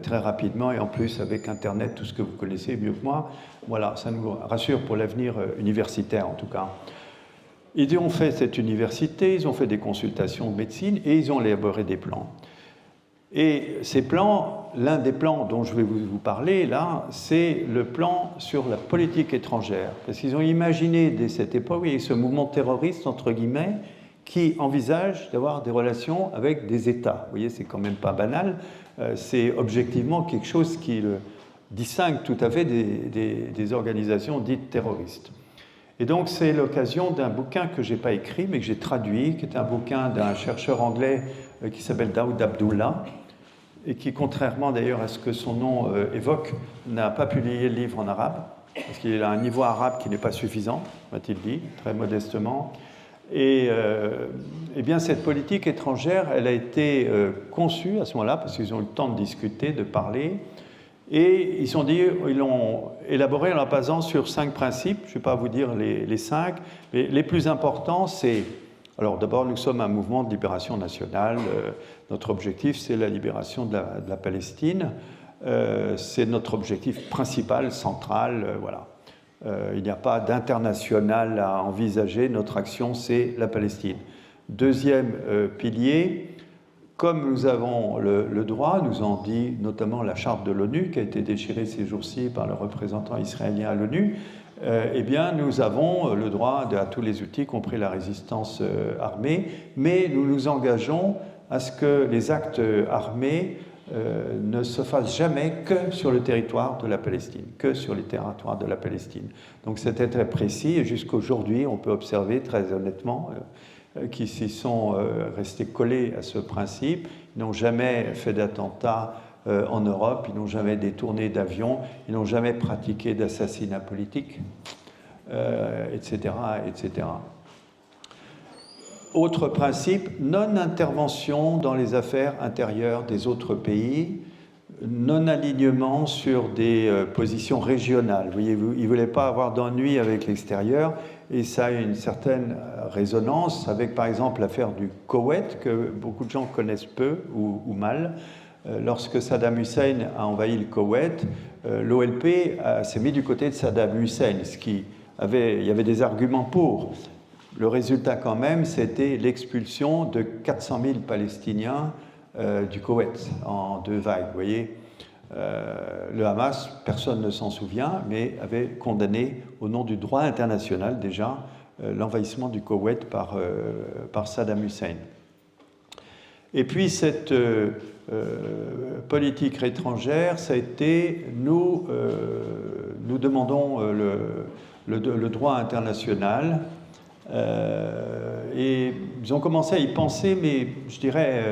très rapidement et en plus avec Internet, tout ce que vous connaissez mieux que moi. Voilà, ça nous rassure pour l'avenir universitaire en tout cas. Ils ont fait cette université, ils ont fait des consultations de médecine et ils ont élaboré des plans. Et ces plans, l'un des plans dont je vais vous parler là, c'est le plan sur la politique étrangère. Parce qu'ils ont imaginé dès cette époque, il y a ce mouvement terroriste, entre guillemets, qui envisage d'avoir des relations avec des États. Vous voyez, c'est quand même pas banal. C'est objectivement quelque chose qui le distingue tout à fait des organisations dites terroristes. Et donc, c'est l'occasion d'un bouquin que je n'ai pas écrit, mais que j'ai traduit, qui est un bouquin d'un chercheur anglais qui s'appelle Daoud Abdullah, et qui, contrairement d'ailleurs à ce que son nom évoque, n'a pas publié le livre en arabe, parce qu'il a un niveau arabe qui n'est pas suffisant, m'a-t-il dit, très modestement. Et eh bien, cette politique étrangère, elle a été conçue à ce moment-là, parce qu'ils ont eu le temps de discuter, de parler, et ils l'ont élaboré en la basant sur 5 principes. Je ne vais pas vous dire les 5, mais les plus importants, c'est... Alors d'abord, nous sommes un mouvement de libération nationale. Notre objectif, c'est la libération de la Palestine. C'est notre objectif principal, central. Voilà. Il n'y a pas d'international à envisager. Notre action, c'est la Palestine. Deuxième pilier... Comme nous avons le droit, nous en dit notamment la charte de l'ONU, qui a été déchirée ces jours-ci par le représentant israélien à l'ONU, eh bien, nous avons le droit à tous les outils, y compris la résistance armée, mais nous nous engageons à ce que les actes armés ne se fassent jamais que sur le territoire de la Palestine, que sur les territoires de la Palestine. Donc c'était très précis, et jusqu'aujourd'hui, on peut observer très honnêtement qui s'y sont restés collés à ce principe. Ils n'ont jamais fait d'attentats en Europe, ils n'ont jamais détourné d'avions, ils n'ont jamais pratiqué d'assassinat politique, etc., etc. Autre principe, non-intervention dans les affaires intérieures des autres pays, non-alignement sur des positions régionales. Vous voyez, ils ne voulaient pas avoir d'ennui avec l'extérieur, et ça a une certaine résonance avec, par exemple, l'affaire du Koweït, que beaucoup de gens connaissent peu ou mal. Lorsque Saddam Hussein a envahi le Koweït, l'OLP s'est mis du côté de Saddam Hussein, il y avait des arguments pour. Le résultat, quand même, c'était l'expulsion de 400 000 Palestiniens du Koweït en 2 vagues. Vous voyez, le Hamas, personne ne s'en souvient, mais avait condamné au nom du droit international déjà l'envahissement du Koweït par Saddam Hussein. Et puis cette politique étrangère, ça a été, nous demandons le droit international. Et ils ont commencé à y penser, mais je dirais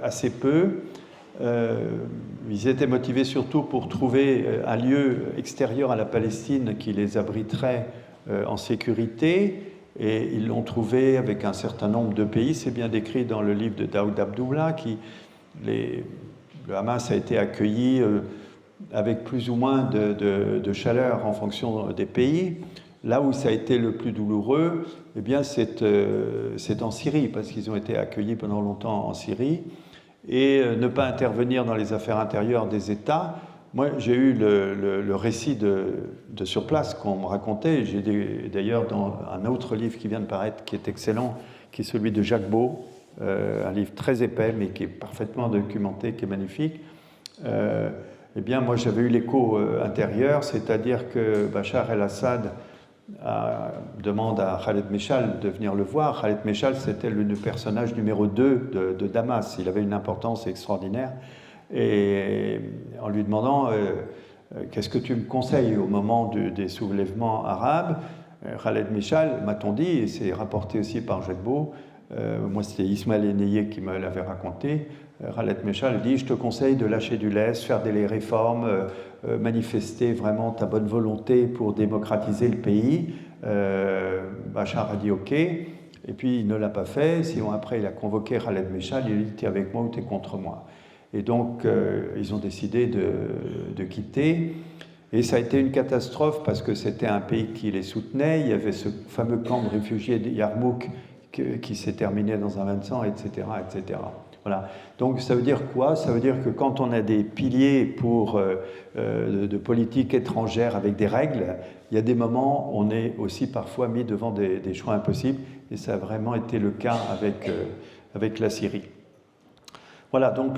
assez peu. Ils étaient motivés surtout pour trouver un lieu extérieur à la Palestine qui les abriterait en sécurité. Et ils l'ont trouvé avec un certain nombre de pays. C'est bien décrit dans le livre de Daoud Abdullah, le Hamas a été accueilli avec plus ou moins de chaleur en fonction des pays. Là où ça a été le plus douloureux, eh bien, c'est en Syrie, parce qu'ils ont été accueillis pendant longtemps en Syrie. Et ne pas intervenir dans les affaires intérieures des États. Moi, j'ai eu le récit de sur place qu'on me racontait. J'ai d'ailleurs dans un autre livre qui vient de paraître, qui est excellent, qui est celui de Jacques Beau, un livre très épais, mais qui est parfaitement documenté, qui est magnifique. Eh bien, moi, j'avais eu l'écho intérieur, c'est-à-dire que Bachar el-Assad demande à Khaled Meshal de venir le voir. Khaled Meshal, c'était le personnage numéro 2 de Damas. Il avait une importance extraordinaire. Et en lui demandant qu'est-ce que tu me conseilles au moment des soulèvements arabes, Khaled Meshal, m'a-t-on dit, et c'est rapporté aussi par Jacques Beau, moi c'était Ismaël Eneye qui me l'avait raconté, Khaled Meshal dit, je te conseille de lâcher du lest, faire des réformes, manifester vraiment ta bonne volonté pour démocratiser le pays. Bachar a dit ok, et puis il ne l'a pas fait. 6 mois après, il a convoqué Khaled Meshal, il lui a dit, t'es avec moi ou t'es contre moi. Et donc, ils ont décidé de quitter. Et ça a été une catastrophe parce que c'était un pays qui les soutenait. Il y avait ce fameux camp de réfugiés de Yarmouk qui s'est terminé dans un bain de sang, etc., etc. Voilà. Donc, ça veut dire quoi? Ça veut dire que quand on a des piliers de politique étrangère avec des règles, il y a des moments où on est aussi parfois mis devant des choix impossibles. Et ça a vraiment été le cas avec la Syrie. Voilà, donc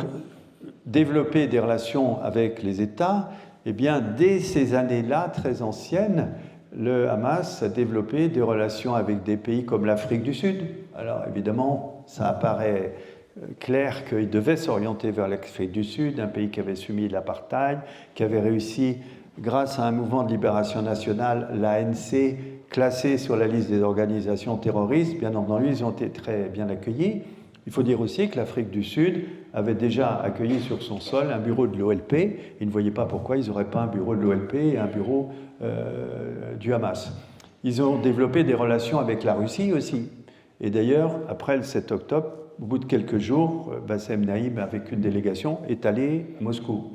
développer des relations avec les États, eh bien, dès ces années-là, très anciennes, le Hamas a développé des relations avec des pays comme l'Afrique du Sud. Alors, évidemment, ça apparaît clair qu'il devait s'orienter vers l'Afrique du Sud, un pays qui avait subi l'apartheid, qui avait réussi, grâce à un mouvement de libération nationale, l'ANC, classé sur la liste des organisations terroristes. Bien entendu, ils ont été très bien accueillis. Il faut dire aussi que l'Afrique du Sud avait déjà accueilli sur son sol un bureau de l'OLP. Ils ne voyaient pas pourquoi ils n'auraient pas un bureau de l'OLP et un bureau du Hamas. Ils ont développé des relations avec la Russie aussi. Et d'ailleurs, après le 7 octobre, au bout de quelques jours, Bassem Naïm, avec une délégation, est allé à Moscou.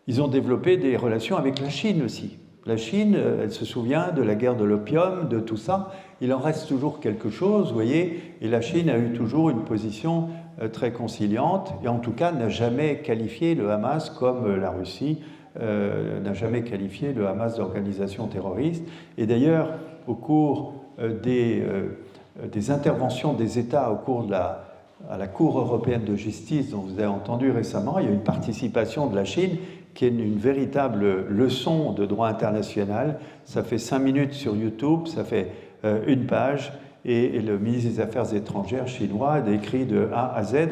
Ils ont développé des relations avec la Chine aussi. La Chine, elle se souvient de la guerre de l'opium, de tout ça. Il en reste toujours quelque chose, vous voyez, et la Chine a eu toujours une position très conciliante, et en tout cas n'a jamais qualifié le Hamas comme la Russie n'a jamais qualifié le Hamas d'organisation terroriste. Et d'ailleurs, au cours des interventions des États, au cours à la Cour européenne de justice dont vous avez entendu récemment, il y a une participation de la Chine qui est une véritable leçon de droit international. Ça fait 5 minutes sur YouTube, ça fait une page, et le ministre des Affaires étrangères chinois décrit de A à Z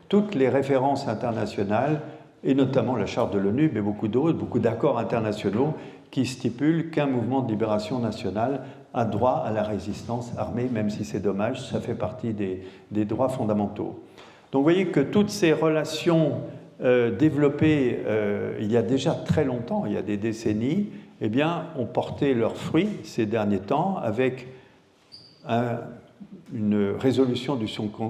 toutes les références internationales, et notamment la Charte de l'ONU, mais beaucoup d'autres, beaucoup d'accords internationaux qui stipulent qu'un mouvement de libération nationale a droit à la résistance armée, même si c'est dommage, ça fait partie des droits fondamentaux. Donc vous voyez que toutes ces relations développées il y a déjà très longtemps, il y a des décennies, eh bien, ont porté leurs fruits ces derniers temps avec une résolution du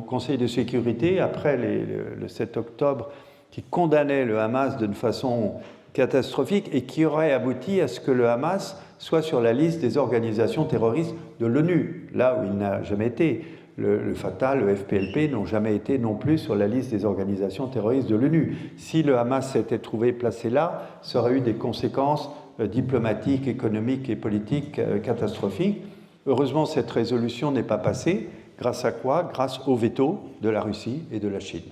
Conseil de sécurité après le 7 octobre qui condamnait le Hamas d'une façon catastrophique et qui aurait abouti à ce que le Hamas soit sur la liste des organisations terroristes de l'ONU, là où il n'a jamais été. Le Fatah, le FPLP n'ont jamais été non plus sur la liste des organisations terroristes de l'ONU. Si le Hamas s'était trouvé placé là, ça aurait eu des conséquences diplomatiques, économiques et politiques catastrophiques. Heureusement, cette résolution n'est pas passée. Grâce à quoi? Grâce au veto de la Russie et de la Chine.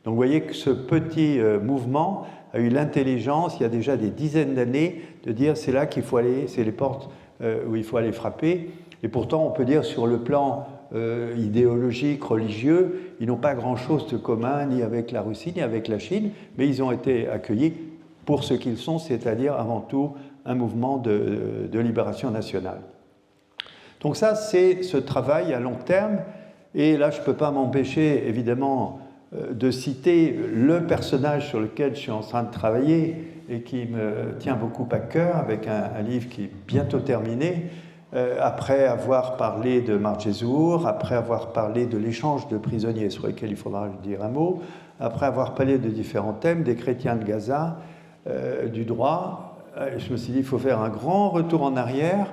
Donc vous voyez que ce petit mouvement a eu l'intelligence, il y a déjà des dizaines d'années, de dire c'est là qu'il faut aller, c'est les portes où il faut aller frapper. Et pourtant, on peut dire sur le plan idéologique, religieux, ils n'ont pas grand-chose de commun ni avec la Russie ni avec la Chine, mais ils ont été accueillis pour ce qu'ils sont, c'est-à-dire avant tout un mouvement de libération nationale. Donc ça, c'est ce travail à long terme. Et là, je ne peux pas m'empêcher, évidemment, de citer le personnage sur lequel je suis en train de travailler et qui me tient beaucoup à cœur, avec un livre qui est bientôt terminé, après avoir parlé de Marjezour, après avoir parlé de l'échange de prisonniers sur lesquels il faudra dire un mot, après avoir parlé de différents thèmes, des chrétiens de Gaza, du droit, je me suis dit qu'il faut faire un grand retour en arrière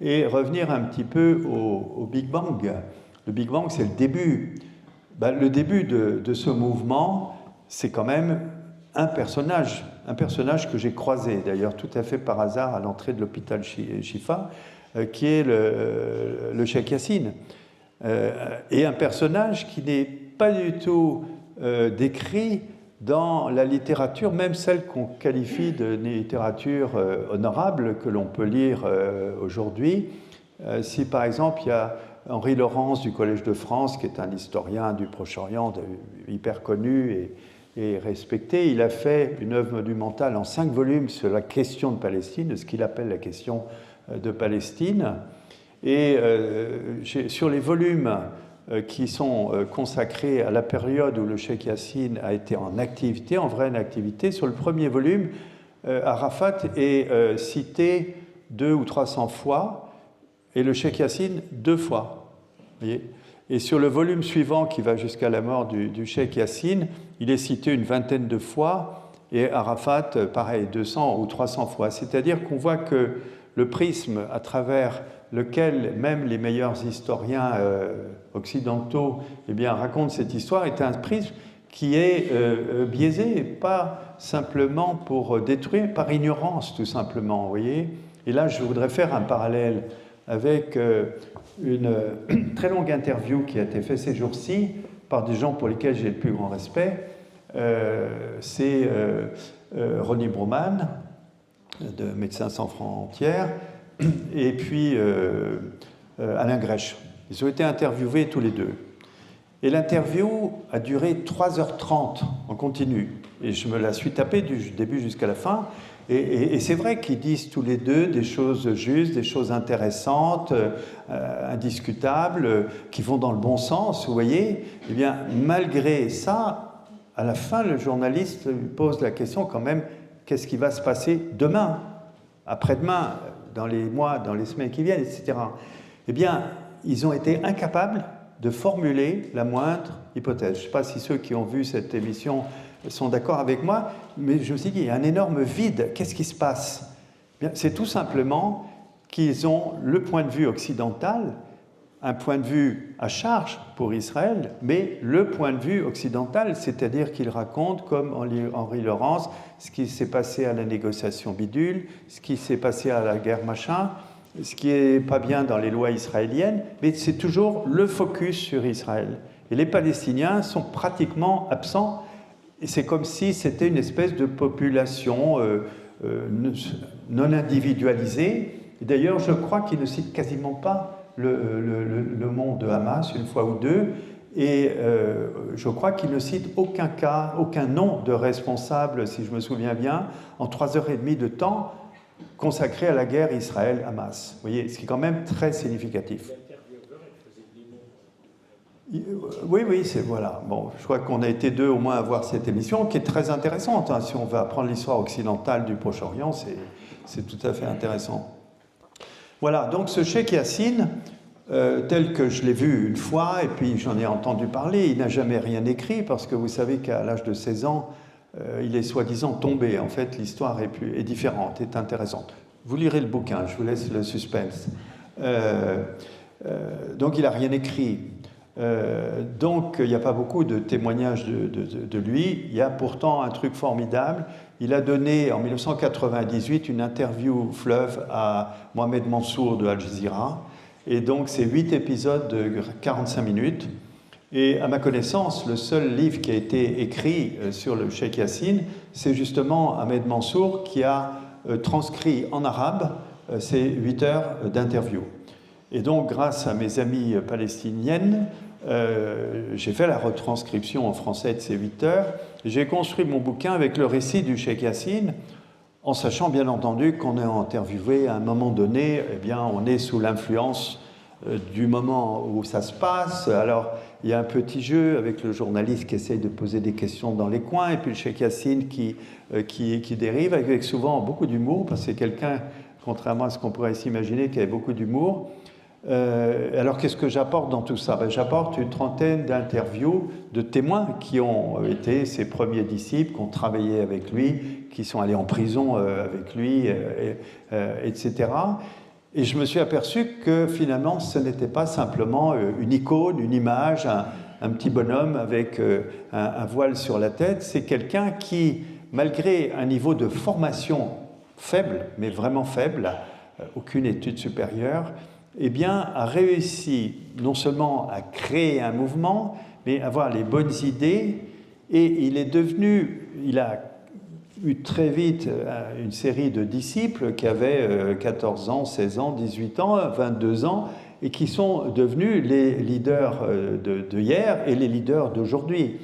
et revenir un petit peu au Big Bang. Le Big Bang, c'est le début. Le début de ce mouvement, c'est quand même un personnage que j'ai croisé, d'ailleurs tout à fait par hasard à l'entrée de l'hôpital Shifa, qui est le Cheikh Yassine. Et un personnage qui n'est pas du tout décrit dans la littérature, même celle qu'on qualifie de littérature honorable, que l'on peut lire aujourd'hui. Si par exemple il y a Henri Laurence du Collège de France, qui est un historien du Proche-Orient hyper connu et respecté, il a fait une œuvre monumentale en 5 volumes sur la question de Palestine, ce qu'il appelle la question de Palestine. Et sur les volumes qui sont consacrés à la période où le Cheikh Yassine a été en activité, en vraie activité, sur le premier volume, Arafat est cité 200 ou 300 fois, et le Cheikh Yassine 2 fois. Voyez. Et sur le volume suivant, qui va jusqu'à la mort du Cheikh Yassine, il est cité une vingtaine de fois, et Arafat, pareil, 200 ou 300 fois. C'est-à-dire qu'on voit que le prisme à travers lequel même les meilleurs historiens occidentaux racontent cette histoire est un prisme qui est biaisé, pas simplement pour détruire, par ignorance tout simplement. Vous voyez. Et là, je voudrais faire un parallèle avec une très longue interview qui a été faite ces jours-ci par des gens pour lesquels j'ai le plus grand respect. C'est Ronnie Broman, de Médecins sans frontières, et puis Alain Grèche. Ils ont été interviewés tous les deux. Et l'interview a duré 3h30 en continu. Et je me la suis tapée du début jusqu'à la fin. Et c'est vrai qu'ils disent tous les deux des choses justes, des choses intéressantes, indiscutables, qui vont dans le bon sens, vous voyez. Eh bien, malgré ça, à la fin, le journaliste pose la question quand même, qu'est-ce qui va se passer demain, après-demain, dans les mois, dans les semaines qui viennent, etc. Eh bien, ils ont été incapables de formuler la moindre hypothèse. Je ne sais pas si ceux qui ont vu cette émission sont d'accord avec moi, mais je me suis dit, il y a un énorme vide. Qu'est-ce qui se passe? Bien, c'est tout simplement qu'ils ont le point de vue occidental, un point de vue à charge pour Israël, mais le point de vue occidental, c'est-à-dire qu'ils racontent, comme Henri Laurence, ce qui s'est passé à la négociation bidule, ce qui s'est passé à la guerre machin, ce qui n'est pas bien dans les lois israéliennes, mais c'est toujours le focus sur Israël. Et les Palestiniens sont pratiquement absents, et c'est comme si c'était une espèce de population non individualisée. Et d'ailleurs, je crois qu'ils ne citent quasiment pas le monde de Hamas, une fois ou deux, et je crois qu'ils ne citent aucun cas, aucun nom de responsable, si je me souviens bien, en 3h30 de temps consacré à la guerre Israël-Hamas. Vous voyez, ce qui est quand même très significatif. Oui, c'est voilà. Bon, je crois qu'on a été deux au moins à voir cette émission, qui est très intéressante. Hein. Si on veut apprendre l'histoire occidentale du Proche-Orient, c'est tout à fait intéressant. Voilà, donc ce Cheikh Yassine, tel que je l'ai vu une fois, et puis j'en ai entendu parler, il n'a jamais rien écrit, parce que vous savez qu'à l'âge de 16 ans, il est soi-disant tombé. En fait, l'histoire est différente, est intéressante. Vous lirez le bouquin, je vous laisse le suspense. Donc, il n'a rien écrit. Donc, il n'y a pas beaucoup de témoignages de lui. Il y a pourtant un truc formidable. Il a donné, en 1998, une interview fleuve à Mohamed Mansour de Al Jazeera. Et donc, c'est 8 épisodes de 45 minutes. Et à ma connaissance, le seul livre qui a été écrit sur le Cheikh Yassine, c'est justement Ahmed Mansour qui a transcrit en arabe ces 8 heures d'interview. Et donc, grâce à mes amies palestiniennes, j'ai fait la retranscription en français de ces 8 heures. J'ai construit mon bouquin avec le récit du Cheikh Yassine, en sachant bien entendu qu'on est interviewé à un moment donné, eh bien, on est sous l'influence du moment où ça se passe. Alors, il y a un petit jeu avec le journaliste qui essaye de poser des questions dans les coins, et puis le Cheikh Yassine qui dérive avec souvent beaucoup d'humour, parce que c'est quelqu'un, contrairement à ce qu'on pourrait s'imaginer, qui avait beaucoup d'humour. Alors, qu'est-ce que j'apporte dans tout ça? J'apporte une trentaine d'interviews de témoins qui ont été ses premiers disciples, qui ont travaillé avec lui, qui sont allés en prison avec lui, etc. Et je me suis aperçu que finalement, ce n'était pas simplement une icône, une image, un petit bonhomme avec un voile sur la tête. C'est quelqu'un qui, malgré un niveau de formation faible, mais vraiment faible, aucune étude supérieure, eh bien, a réussi non seulement à créer un mouvement, mais à avoir les bonnes idées. Et il a eu très vite une série de disciples qui avaient 14 ans, 16 ans, 18 ans, 22 ans, et qui sont devenus les leaders de hier et les leaders d'aujourd'hui.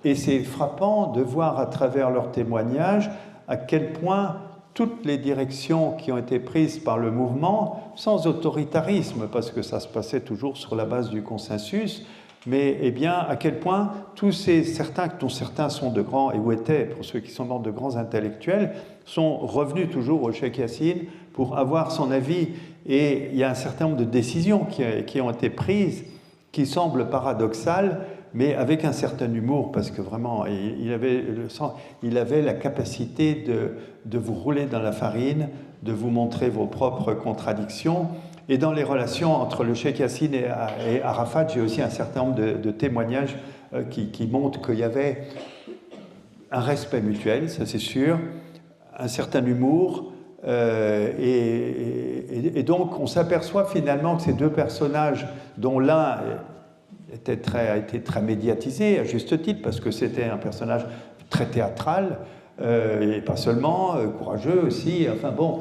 Et c'est frappant de voir à travers leurs témoignages à quel point toutes les directions qui ont été prises par le mouvement, sans autoritarisme, parce que ça se passait toujours sur la base du consensus, mais eh bien, à quel point tous certains, dont certains sont de grands, et où étaient, pour ceux qui sont morts, de grands intellectuels, sont revenus toujours au Cheikh Yassine pour avoir son avis. Et il y a un certain nombre de décisions qui ont été prises, qui semblent paradoxales, mais avec un certain humour, parce que vraiment, il avait la capacité de vous rouler dans la farine, de vous montrer vos propres contradictions. Et dans les relations entre le Cheikh Yassine et Arafat, j'ai aussi un certain nombre de témoignages qui montrent qu'il y avait un respect mutuel, ça c'est sûr, un certain humour, et donc on s'aperçoit finalement que ces deux personnages, dont l'un a été très médiatisé, à juste titre, parce que c'était un personnage très théâtral, et pas seulement, courageux aussi, enfin bon,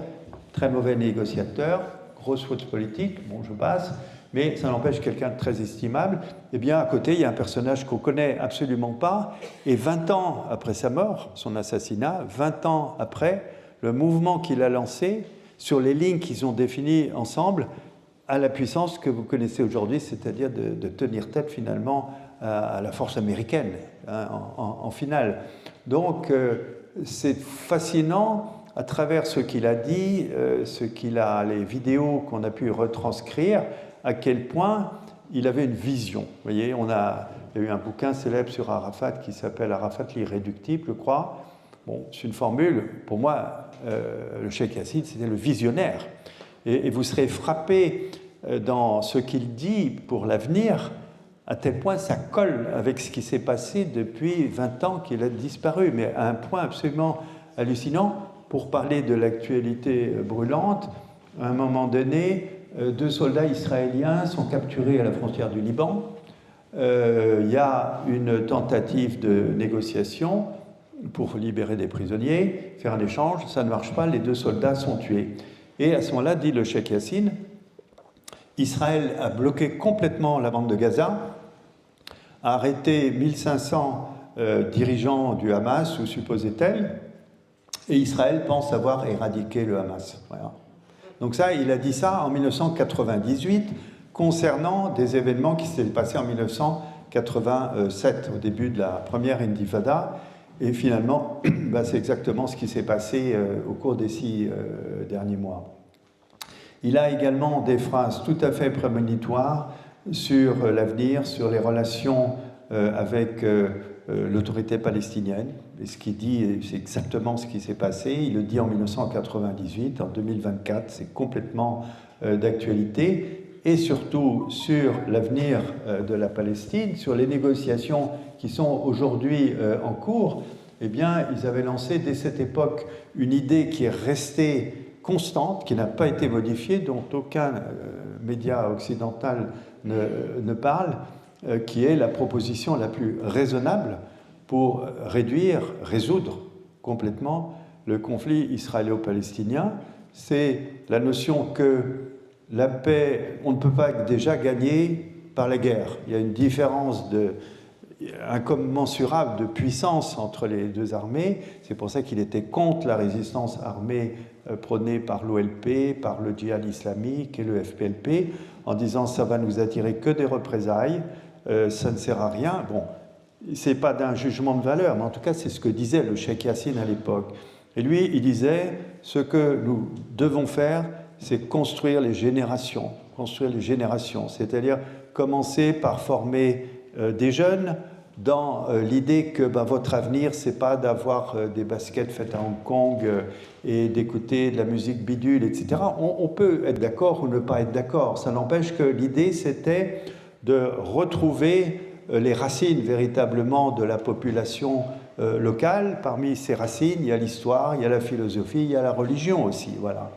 très mauvais négociateur, grosse faute politique, bon je passe, mais ça n'empêche quelqu'un de très estimable. Eh bien à côté, il y a un personnage qu'on ne connaît absolument pas, et 20 ans après sa mort, son assassinat, 20 ans après, le mouvement qu'il a lancé, sur les lignes qu'ils ont définies ensemble, à la puissance que vous connaissez aujourd'hui, c'est-à-dire de tenir tête finalement à la force américaine, hein, en finale. Donc c'est fascinant à travers ce qu'il a dit, les vidéos qu'on a pu retranscrire, à quel point il avait une vision. Vous voyez, il y a eu un bouquin célèbre sur Arafat qui s'appelle Arafat l'irréductible, je crois. Bon, c'est une formule, pour moi, le Cheikh Yassine, c'était le visionnaire. Et vous serez frappé dans ce qu'il dit pour l'avenir, à tel point ça colle avec ce qui s'est passé depuis 20 ans qu'il a disparu, mais à un point absolument hallucinant. Pour parler de l'actualité brûlante, à un moment donné, 2 soldats israéliens sont capturés à la frontière du Liban. Il y a une tentative de négociation pour libérer des prisonniers, faire un échange, ça ne marche pas, les 2 soldats sont tués. Et à ce moment-là, dit le Cheikh Yassine, Israël a bloqué complètement la bande de Gaza, a arrêté 1500 dirigeants du Hamas, ou supposait-elle, et Israël pense avoir éradiqué le Hamas. Voilà. Donc ça, il a dit ça en 1998, concernant des événements qui s'étaient passés en 1987, au début de la première Intifada. Et finalement, c'est exactement ce qui s'est passé au cours des 6 derniers mois. Il a également des phrases tout à fait prémonitoires sur l'avenir, sur les relations avec l'autorité palestinienne. Et ce qu'il dit, c'est exactement ce qui s'est passé. Il le dit en 1998, en 2024, c'est complètement d'actualité. Et surtout sur l'avenir de la Palestine, sur les négociations qui sont aujourd'hui en cours, eh bien, ils avaient lancé dès cette époque une idée qui est restée constante, qui n'a pas été modifiée, dont aucun média occidental ne parle, qui est la proposition la plus raisonnable pour résoudre complètement le conflit israélo-palestinien. C'est la notion que la paix, on ne peut pas déjà gagner par la guerre. Il y a une différence incommensurable de puissance entre les deux armées. C'est pour ça qu'il était contre la résistance armée prônée par l'OLP, par le djihad islamique et le FPLP, en disant ça va nous attirer que des représailles, ça ne sert à rien. Bon, c'est pas d'un jugement de valeur, mais en tout cas c'est ce que disait le Cheikh Yassine à l'époque. Et lui, il disait ce que nous devons faire, c'est construire les générations, c'est-à-dire commencer par former des jeunes dans l'idée que votre avenir, c'est pas d'avoir des baskets faites à Hong Kong et d'écouter de la musique bidule, etc. On peut être d'accord ou ne pas être d'accord. Ça n'empêche que l'idée, c'était de retrouver les racines véritablement de la population locale. Parmi ces racines, il y a l'histoire, il y a la philosophie, il y a la religion aussi. Voilà.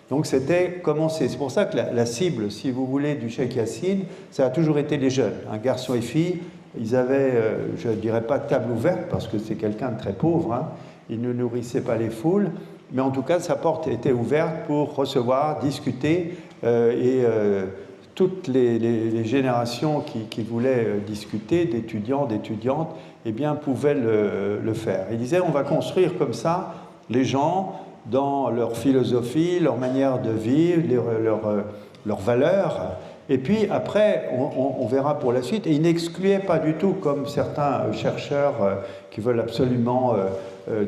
Donc c'était commencer. C'est pour ça que la cible, si vous voulez, du Cheikh Yassine, ça a toujours été les jeunes, garçons et filles. Ils avaient, je ne dirais pas table ouverte, parce que c'est quelqu'un de très pauvre, hein. Il ne nourrissait pas les foules, mais en tout cas, sa porte était ouverte pour recevoir, discuter, et toutes les générations qui voulaient discuter, d'étudiants, d'étudiantes, eh bien, pouvaient le faire. Il disait, on va construire comme ça les gens dans leur philosophie, leur manière de vivre, leurs valeurs. Et puis après, on verra pour la suite. Et il n'excluait pas du tout, comme certains chercheurs qui veulent absolument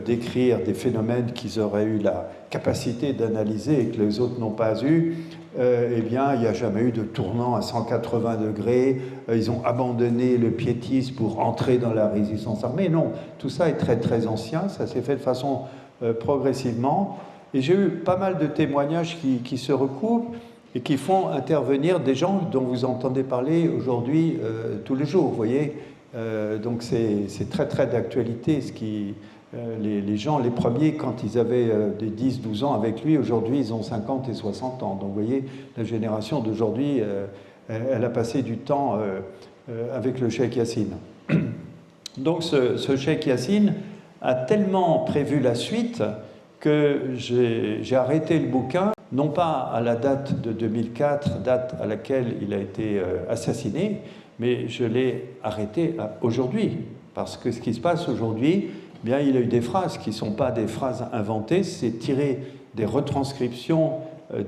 décrire des phénomènes qu'ils auraient eu la capacité d'analyser et que les autres n'ont pas eu, eh bien, il n'y a jamais eu de tournant à 180 degrés. Ils ont abandonné le piétisme pour entrer dans la résistance armée. Non, tout ça est très très ancien. Ça s'est fait de façon progressivement. Et j'ai eu pas mal de témoignages qui se recoupent et qui font intervenir des gens dont vous entendez parler aujourd'hui tous les jours, vous voyez. Donc c'est très très d'actualité. Les gens, les premiers, quand ils avaient des 10-12 ans avec lui, aujourd'hui ils ont 50 et 60 ans. Donc vous voyez, la génération d'aujourd'hui, elle a passé du temps avec le Cheikh Yassine. Donc ce Cheikh Yassine a tellement prévu la suite que j'ai arrêté le bouquin, non pas à la date de 2004, date à laquelle il a été assassiné, mais je l'ai arrêté aujourd'hui. Parce que ce qui se passe aujourd'hui, eh bien, il a eu des phrases qui ne sont pas des phrases inventées, c'est tiré des retranscriptions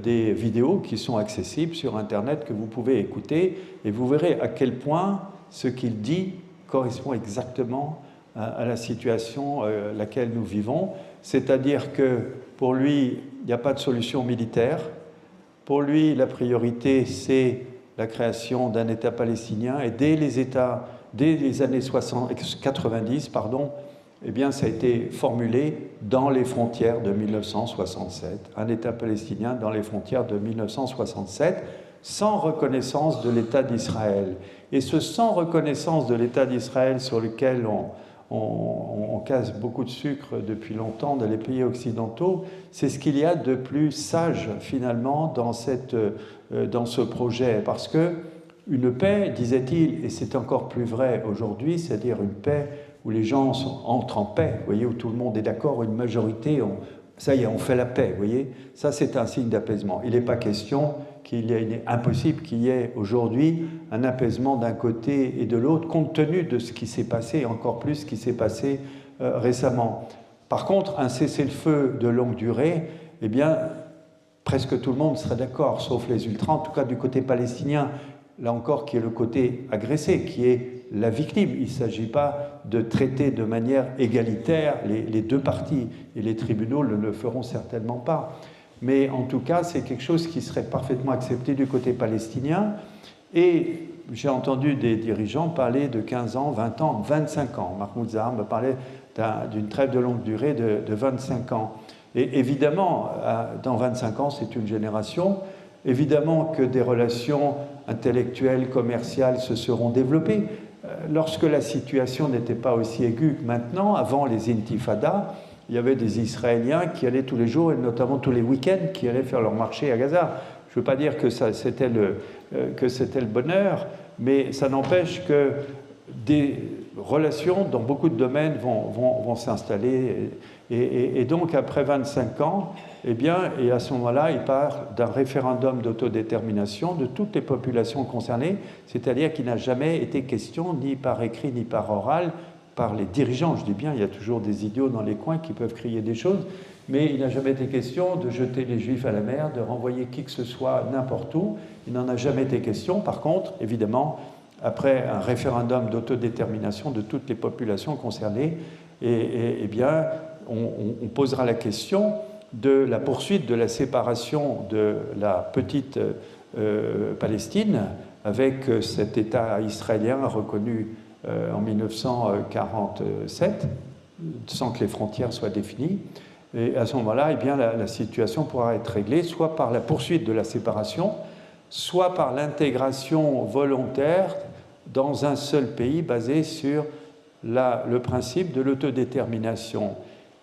des vidéos qui sont accessibles sur Internet, que vous pouvez écouter, et vous verrez à quel point ce qu'il dit correspond exactement à la situation laquelle nous vivons. C'est-à-dire que pour lui, il n'y a pas de solution militaire. Pour lui, la priorité, c'est la création d'un État palestinien. Et dès les années 90, eh bien, ça a été formulé dans les frontières de 1967. Un État palestinien dans les frontières de 1967, sans reconnaissance de l'État d'Israël. Et ce sans reconnaissance de l'État d'Israël sur lequel on casse beaucoup de sucre depuis longtemps dans les pays occidentaux, c'est ce qu'il y a de plus sage finalement dans ce projet. Parce que une paix, disait-il, et c'est encore plus vrai aujourd'hui, c'est-à-dire une paix où les gens entrent en paix, vous voyez, où tout le monde est d'accord, une majorité, ça y est, on fait la paix, vous voyez. Ça, c'est un signe d'apaisement. Il n'est pas question il est impossible qu'il y ait aujourd'hui un apaisement d'un côté et de l'autre, compte tenu de ce qui s'est passé, encore plus ce qui s'est passé récemment. Par contre, un cessez-le-feu de longue durée, eh bien, presque tout le monde serait d'accord, sauf les ultras, en tout cas du côté palestinien, là encore, qui est le côté agressé, qui est la victime. Il ne s'agit pas de traiter de manière égalitaire les deux parties, et les tribunaux ne le feront certainement pas. Mais en tout cas, c'est quelque chose qui serait parfaitement accepté du côté palestinien. Et j'ai entendu des dirigeants parler de 15 ans, 20 ans, 25 ans. Mahmoud Zahar me parlait d'une trêve de longue durée de 25 ans. Et évidemment, dans 25 ans, c'est une génération. Évidemment que des relations intellectuelles, commerciales se seront développées. Lorsque la situation n'était pas aussi aiguë que maintenant, avant les intifadas, il y avait des Israéliens qui allaient tous les jours, et notamment tous les week-ends, qui allaient faire leur marché à Gaza. Je ne veux pas dire que c'était le bonheur, mais ça n'empêche que des relations dans beaucoup de domaines vont s'installer. Et donc, après 25 ans, eh bien, et à ce moment-là, il parle d'un référendum d'autodétermination de toutes les populations concernées, c'est-à-dire qu'il n'a jamais été question, ni par écrit, ni par oral, par les dirigeants, je dis bien, il y a toujours des idiots dans les coins qui peuvent crier des choses, mais il n'a jamais été question de jeter les Juifs à la mer, de renvoyer qui que ce soit n'importe où, il n'en a jamais été question. Par contre, évidemment, après un référendum d'autodétermination de toutes les populations concernées, eh bien, on posera la question de la poursuite de la séparation de la petite Palestine avec cet État israélien reconnu en 1947, sans que les frontières soient définies. Et à ce moment-là, eh bien, la situation pourra être réglée soit par la poursuite de la séparation, soit par l'intégration volontaire dans un seul pays basé sur le principe de l'autodétermination.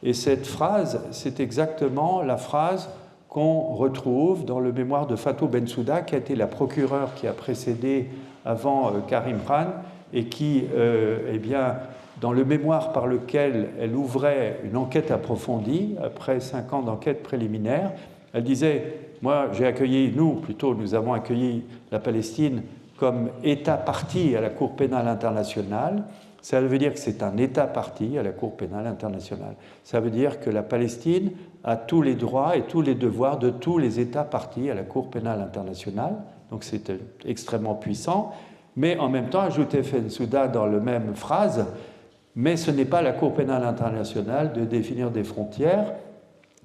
Et cette phrase, c'est exactement la phrase qu'on retrouve dans le mémoire de Fatou Bensouda, qui a été la procureure qui a précédé avant Karim Khan, et qui, eh bien, dans le mémoire par lequel elle ouvrait une enquête approfondie, après 5 ans d'enquête préliminaire, elle disait, moi j'ai accueilli, nous avons accueilli la Palestine comme État partie à la Cour pénale internationale. Ça veut dire que c'est un État partie à la Cour pénale internationale. Ça veut dire que la Palestine a tous les droits et tous les devoirs de tous les États partis à la Cour pénale internationale. Donc c'est extrêmement puissant. Mais en même temps, ajoutait Bensouda dans la même phrase, mais ce n'est pas la Cour pénale internationale de définir des frontières,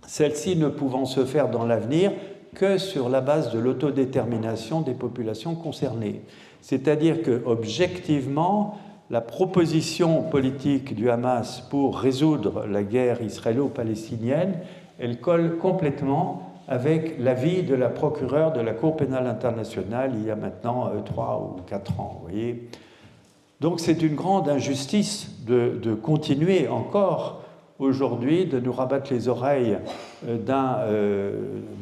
celles-ci ne pouvant se faire dans l'avenir que sur la base de l'autodétermination des populations concernées. C'est-à-dire que, objectivement, la proposition politique du Hamas pour résoudre la guerre israélo-palestinienne, elle colle complètement avec l'avis de la procureure de la Cour pénale internationale il y a maintenant 3 ou 4 ans. Vous voyez. Donc c'est une grande injustice de continuer encore aujourd'hui de nous rabattre les oreilles d'un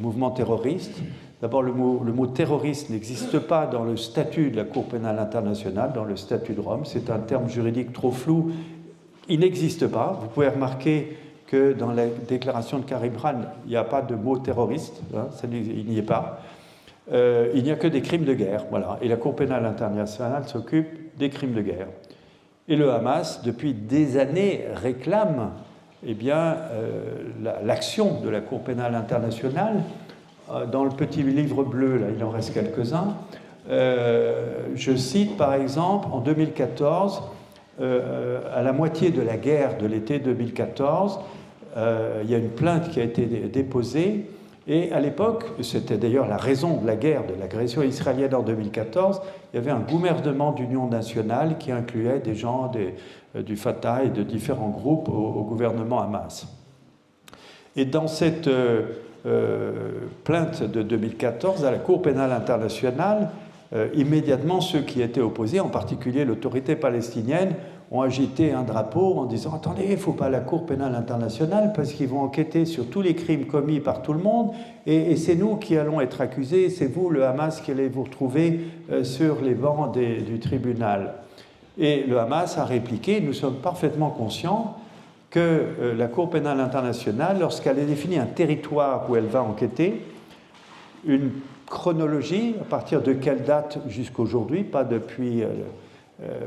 mouvement terroriste. D'abord, le mot terroriste n'existe pas dans le statut de la Cour pénale internationale, dans le statut de Rome. C'est un terme juridique trop flou. Il n'existe pas. Vous pouvez remarquer que dans la déclaration de Karim Khan, il n'y a pas de mot terroriste. Hein, il n'y est pas. Il n'y a que des crimes de guerre. Voilà. Et la Cour pénale internationale s'occupe des crimes de guerre. Et le Hamas, depuis des années, réclame eh bien, l'action de la Cour pénale internationale. Dans le petit livre bleu, là, il en reste quelques-uns. Je cite par exemple, en 2014, à la moitié de la guerre de l'été 2014, il y a une plainte qui a été déposée. Et à l'époque, c'était d'ailleurs la raison de la guerre, de l'agression israélienne en 2014, il y avait un gouvernement d'union nationale qui incluait des gens du Fatah et de différents groupes au gouvernement Hamas. Et dans cette plainte de 2014 à la Cour pénale internationale, immédiatement ceux qui étaient opposés, en particulier l'autorité palestinienne, ont agité un drapeau en disant « Attendez, il ne faut pas la Cour pénale internationale parce qu'ils vont enquêter sur tous les crimes commis par tout le monde et c'est nous qui allons être accusés, c'est vous, le Hamas, qui allez vous retrouver sur les bancs du tribunal. » Et le Hamas a répliqué « Nous sommes parfaitement conscients que la Cour pénale internationale, lorsqu'elle a défini un territoire où elle va enquêter, une chronologie, à partir de quelle date jusqu'aujourd'hui, pas depuis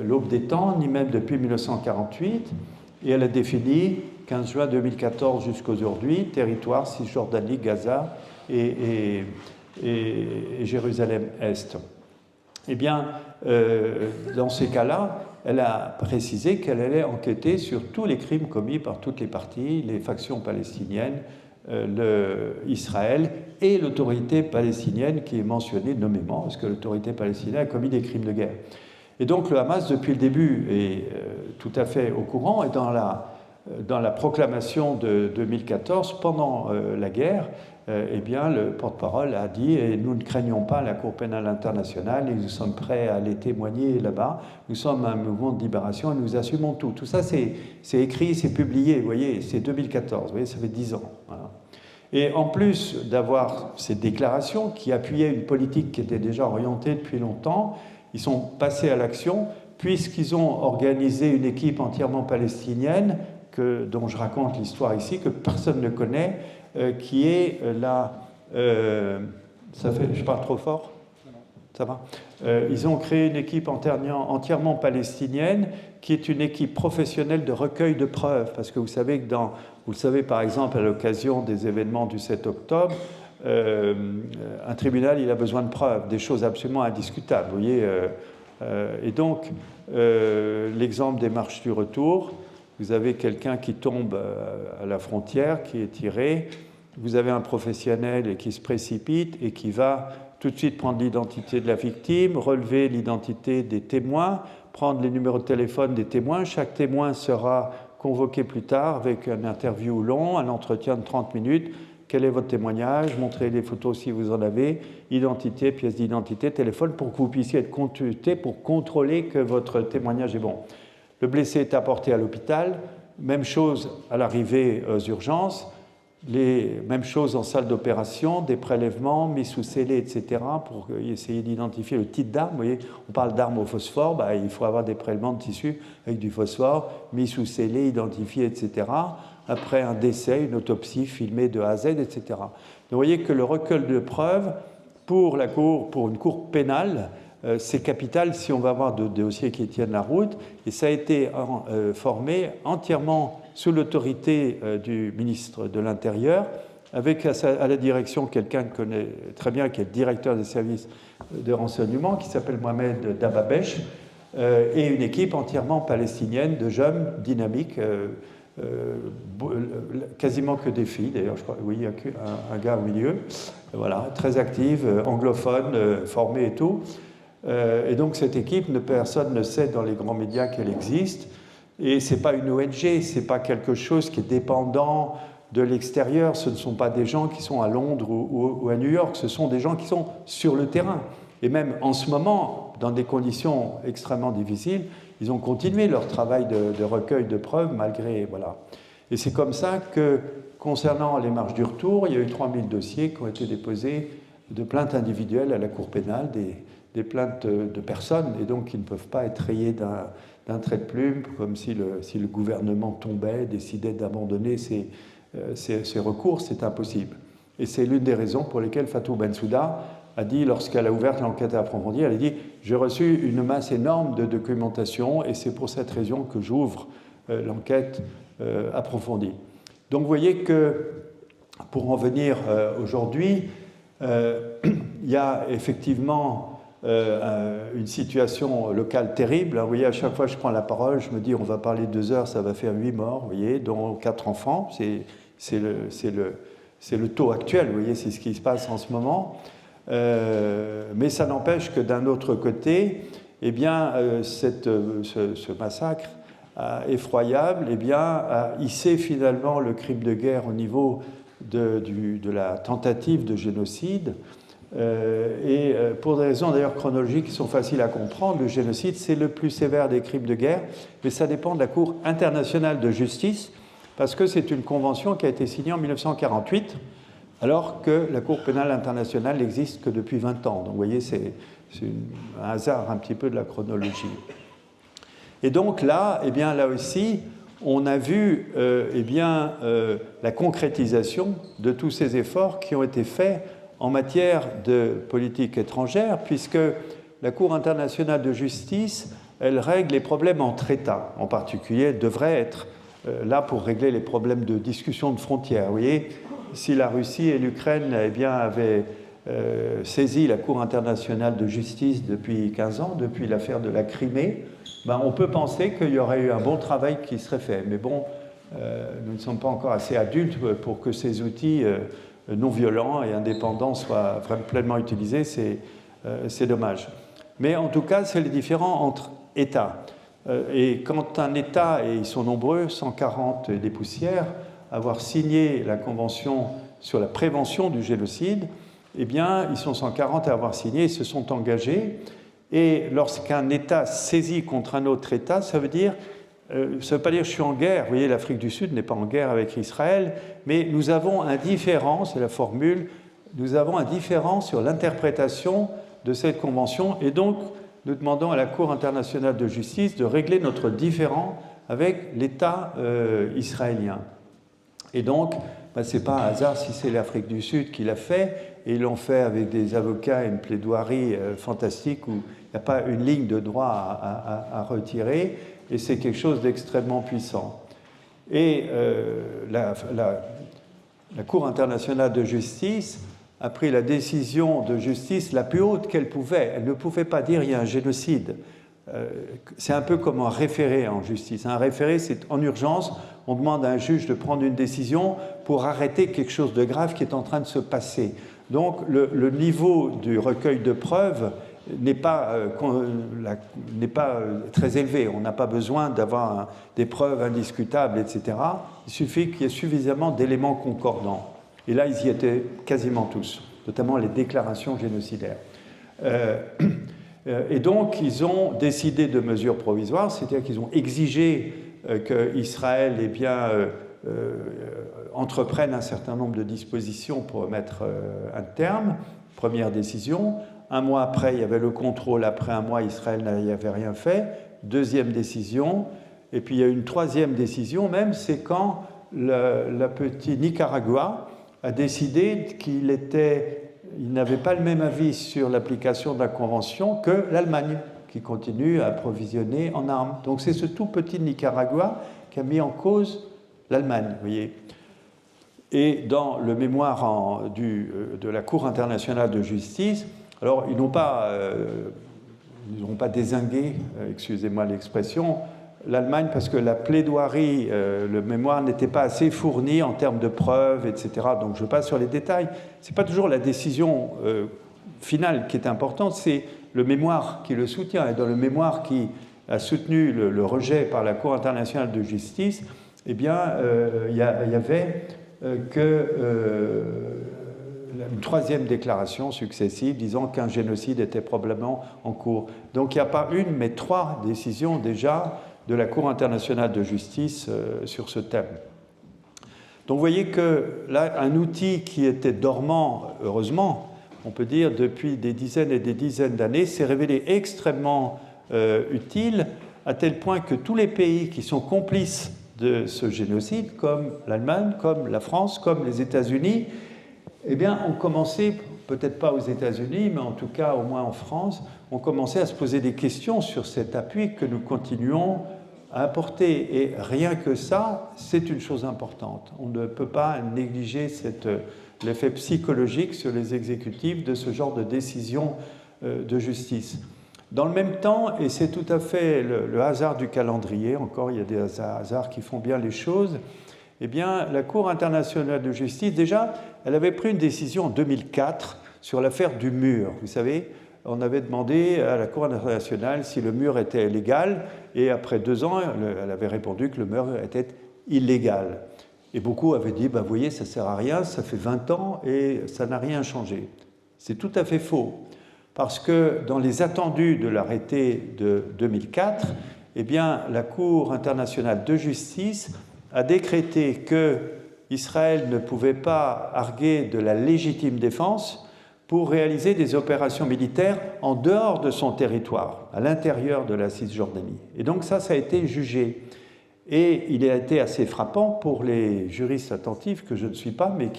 l'aube des temps, ni même depuis 1948, et elle a défini 15 juin 2014 jusqu'aujourd'hui, territoire Cisjordanie, Gaza et Jérusalem-Est. Eh bien, dans ces cas-là, elle a précisé qu'elle allait enquêter sur tous les crimes commis par toutes les parties, les factions palestiniennes, Israël et l'autorité palestinienne qui est mentionnée nommément, parce que l'autorité palestinienne a commis des crimes de guerre. Et donc le Hamas, depuis le début, est tout à fait au courant, et dans la proclamation de 2014, pendant la guerre, eh bien, le porte-parole a dit « Et nous ne craignons pas la Cour pénale internationale, et nous sommes prêts à aller témoigner là-bas. Nous sommes un mouvement de libération et nous assumons tout. » Tout ça, c'est écrit, c'est publié, vous voyez, c'est 2014, vous voyez, ça fait 10 ans. Voilà. Et en plus d'avoir ces déclarations qui appuyaient une politique qui était déjà orientée depuis longtemps, ils sont passés à l'action puisqu'ils ont organisé une équipe entièrement palestinienne dont je raconte l'histoire ici, que personne ne connaît, qui est ça fait, je parle trop fort? Ça va? Ils ont créé une équipe entièrement palestinienne, qui est une équipe professionnelle de recueil de preuves, parce que vous savez que vous le savez par exemple à l'occasion des événements du 7 octobre, un tribunal il a besoin de preuves, des choses absolument indiscutables, vous voyez. Et donc l'exemple des marches du retour, vous avez quelqu'un qui tombe à la frontière, qui est tiré, vous avez un professionnel qui se précipite et qui va tout de suite prendre l'identité de la victime, relever l'identité des témoins, prendre les numéros de téléphone des témoins. Chaque témoin sera convoqué plus tard avec une interview long, un entretien de 30 minutes. Quel est votre témoignage? Montrez les photos si vous en avez, identité, pièce d'identité, téléphone, pour que vous puissiez être consulté pour contrôler que votre témoignage est bon. Le blessé est apporté à l'hôpital, même chose à l'arrivée aux urgences. Mêmes choses en salle d'opération, des prélèvements mis sous scellé, etc., pour essayer d'identifier le type d'arme. Vous voyez, on parle d'armes au phosphore, il faut avoir des prélèvements de tissu avec du phosphore, mis sous scellé, identifié, etc. Après un décès, une autopsie filmée de A à Z, etc. Donc vous voyez que le recueil de preuves pour une cour pénale, c'est capital si on va avoir des dossiers qui tiennent la route, et ça a été formé entièrement sous l'autorité du ministre de l'Intérieur, avec à la direction quelqu'un que connaît très bien, qui est le directeur des services de renseignement, qui s'appelle Mohamed Dababesh, et une équipe entièrement palestinienne de jeunes dynamiques, quasiment que des filles, d'ailleurs, je crois, oui, il y a un gars au milieu, voilà, très active, anglophone, formée et tout. Et donc cette équipe, personne ne sait dans les grands médias qu'elle existe. Et ce n'est pas une ONG, ce n'est pas quelque chose qui est dépendant de l'extérieur, ce ne sont pas des gens qui sont à Londres ou à New York, ce sont des gens qui sont sur le terrain. Et même en ce moment, dans des conditions extrêmement difficiles, ils ont continué leur travail de recueil de preuves malgré... Voilà. Et c'est comme ça que, concernant les marches du retour, il y a eu 3000 dossiers qui ont été déposés de plaintes individuelles à la Cour pénale, des plaintes de personnes, et donc qui ne peuvent pas être rayées d'un trait de plume, comme si le gouvernement tombait, décidait d'abandonner ses recours, c'est impossible. Et c'est l'une des raisons pour lesquelles Fatou Bensouda a dit, lorsqu'elle a ouvert l'enquête approfondie, elle a dit « J'ai reçu une masse énorme de documentation et c'est pour cette raison que j'ouvre l'enquête approfondie. » Donc vous voyez que, pour en venir aujourd'hui, il y a effectivement une situation locale terrible. Vous voyez, à chaque fois que je prends la parole, je me dis on va parler 2 heures, ça va faire 8 morts, vous voyez, dont 4 enfants. C'est le taux actuel, vous voyez, c'est ce qui se passe en ce moment. Mais ça n'empêche que d'un autre côté, eh bien, ce massacre effroyable a hissé finalement le crime de guerre au niveau de la tentative de génocide. Et pour des raisons d'ailleurs chronologiques qui sont faciles à comprendre, le génocide c'est le plus sévère des crimes de guerre, mais ça dépend de la Cour internationale de justice, parce que c'est une convention qui a été signée en 1948, alors que la Cour pénale internationale n'existe que depuis 20 ans. Donc vous voyez, c'est un hasard un petit peu de la chronologie. Et donc là, eh bien, là aussi, on a vu la concrétisation de tous ces efforts qui ont été faits en matière de politique étrangère, puisque la Cour internationale de justice, elle règle les problèmes entre États. En particulier, elle devrait être là pour régler les problèmes de discussion de frontières. Vous voyez, si la Russie et l'Ukraine avaient saisi la Cour internationale de justice depuis 15 ans, depuis l'affaire de la Crimée, on peut penser qu'il y aurait eu un bon travail qui serait fait. Mais bon, nous ne sommes pas encore assez adultes pour que ces outils non violents et indépendants soient vraiment pleinement utilisés, c'est dommage. Mais en tout cas, c'est les différends entre États. Et quand un État, et ils sont nombreux, 140 et des poussières, avoir signé la Convention sur la prévention du génocide, eh bien, ils sont 140 à avoir signé, ils se sont engagés. Et lorsqu'un État saisit contre un autre État, ça veut veut pas dire je suis en guerre. Vous voyez, l'Afrique du Sud n'est pas en guerre avec Israël, mais nous avons un différend, c'est la formule, nous avons un différend sur l'interprétation de cette convention, et donc nous demandons à la Cour internationale de justice de régler notre différend avec l'État israélien. Et donc, ce n'est pas un hasard si c'est l'Afrique du Sud qui l'a fait, et ils l'ont fait avec des avocats et une plaidoirie fantastique où il n'y a pas une ligne de droit à retirer, et c'est quelque chose d'extrêmement puissant. Et la Cour internationale de justice a pris la décision de justice la plus haute qu'elle pouvait. Elle ne pouvait pas dire il y a un génocide. C'est un peu comme un référé en justice. Un référé, c'est en urgence, on demande à un juge de prendre une décision pour arrêter quelque chose de grave qui est en train de se passer. Donc le niveau du recueil de preuves n'est pas très élevé. On n'a pas besoin d'avoir des preuves indiscutables, etc. Il suffit qu'il y ait suffisamment d'éléments concordants. Et là, ils y étaient quasiment tous, notamment les déclarations génocidaires. Et donc, ils ont décidé de mesures provisoires, c'est-à-dire qu'ils ont exigé qu'Israël entreprenne un certain nombre de dispositions pour mettre un terme. Première décision. Un mois après, il y avait le contrôle. Après un mois, Israël n'avait rien fait. Deuxième décision. Et puis, il y a une troisième décision même, c'est quand le petit Nicaragua a décidé qu'il n'avait pas le même avis sur l'application de la Convention que l'Allemagne, qui continue à approvisionner en armes. Donc c'est ce tout petit Nicaragua qui a mis en cause l'Allemagne, vous voyez. Et dans le mémoire de la Cour internationale de justice, alors ils n'ont pas dézingué, excusez-moi l'expression, l'Allemagne parce que la plaidoirie, le mémoire n'était pas assez fourni en termes de preuves, etc. Donc je passe sur les détails. Ce n'est pas toujours la décision finale qui est importante, c'est le mémoire qui le soutient. Et dans le mémoire qui a soutenu le rejet par la Cour internationale de justice, eh bien, il y avait une troisième déclaration successive disant qu'un génocide était probablement en cours. Donc il n'y a pas une, mais trois décisions déjà de la Cour internationale de justice sur ce thème. Donc vous voyez que là, un outil qui était dormant, heureusement, on peut dire depuis des dizaines et des dizaines d'années, s'est révélé extrêmement utile, à tel point que tous les pays qui sont complices de ce génocide, comme l'Allemagne, comme la France, comme les États-Unis, eh bien, ont commencé, peut-être pas aux États-Unis, mais en tout cas au moins en France, ont commencé à se poser des questions sur cet appui que nous continuons à apporter. Et rien que ça, c'est une chose importante. On ne peut pas négliger l'effet psychologique sur les exécutifs de ce genre de décision de justice. Dans le même temps, et c'est tout à fait le hasard du calendrier, encore il y a des hasards qui font bien les choses, eh bien, la Cour internationale de justice, déjà, elle avait pris une décision en 2004 sur l'affaire du mur. Vous savez, on avait demandé à la Cour internationale si le mur était légal, et après 2 ans, elle avait répondu que le mur était illégal. Et beaucoup avaient dit, vous voyez, ça ne sert à rien, ça fait 20 ans et ça n'a rien changé. C'est tout à fait faux, parce que dans les attendus de l'arrêté de 2004, eh bien, la Cour internationale de justice a décrété que Israël ne pouvait pas arguer de la légitime défense pour réaliser des opérations militaires en dehors de son territoire, à l'intérieur de la Cisjordanie. Et donc ça a été jugé. Et il a été assez frappant pour les juristes attentifs, que je ne suis pas, mais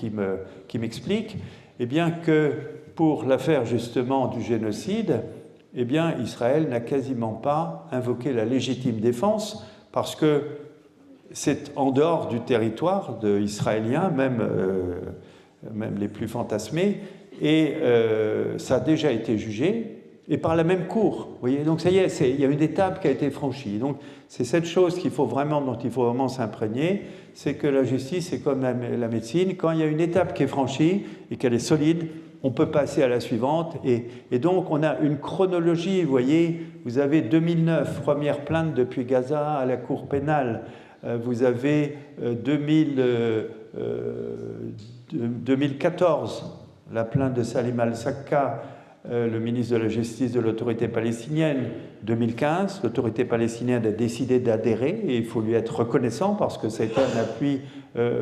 qui m'expliquent, eh bien que pour l'affaire justement du génocide, eh bien Israël n'a quasiment pas invoqué la légitime défense, parce que c'est en dehors du territoire israélien, même les plus fantasmés, et ça a déjà été jugé, et par la même cour. Vous voyez, donc ça y est, il y a une étape qui a été franchie. Donc c'est cette chose dont il faut vraiment s'imprégner, c'est que la justice, c'est comme la médecine, quand il y a une étape qui est franchie et qu'elle est solide, on peut passer à la suivante, et donc on a une chronologie, vous voyez, vous avez 2009, première plainte depuis Gaza à la cour pénale, vous avez 2014, la plainte de Salim al-Sakka, le ministre de la Justice de l'autorité palestinienne. 2015, l'autorité palestinienne a décidé d'adhérer, et il faut lui être reconnaissant parce que ça a été un appui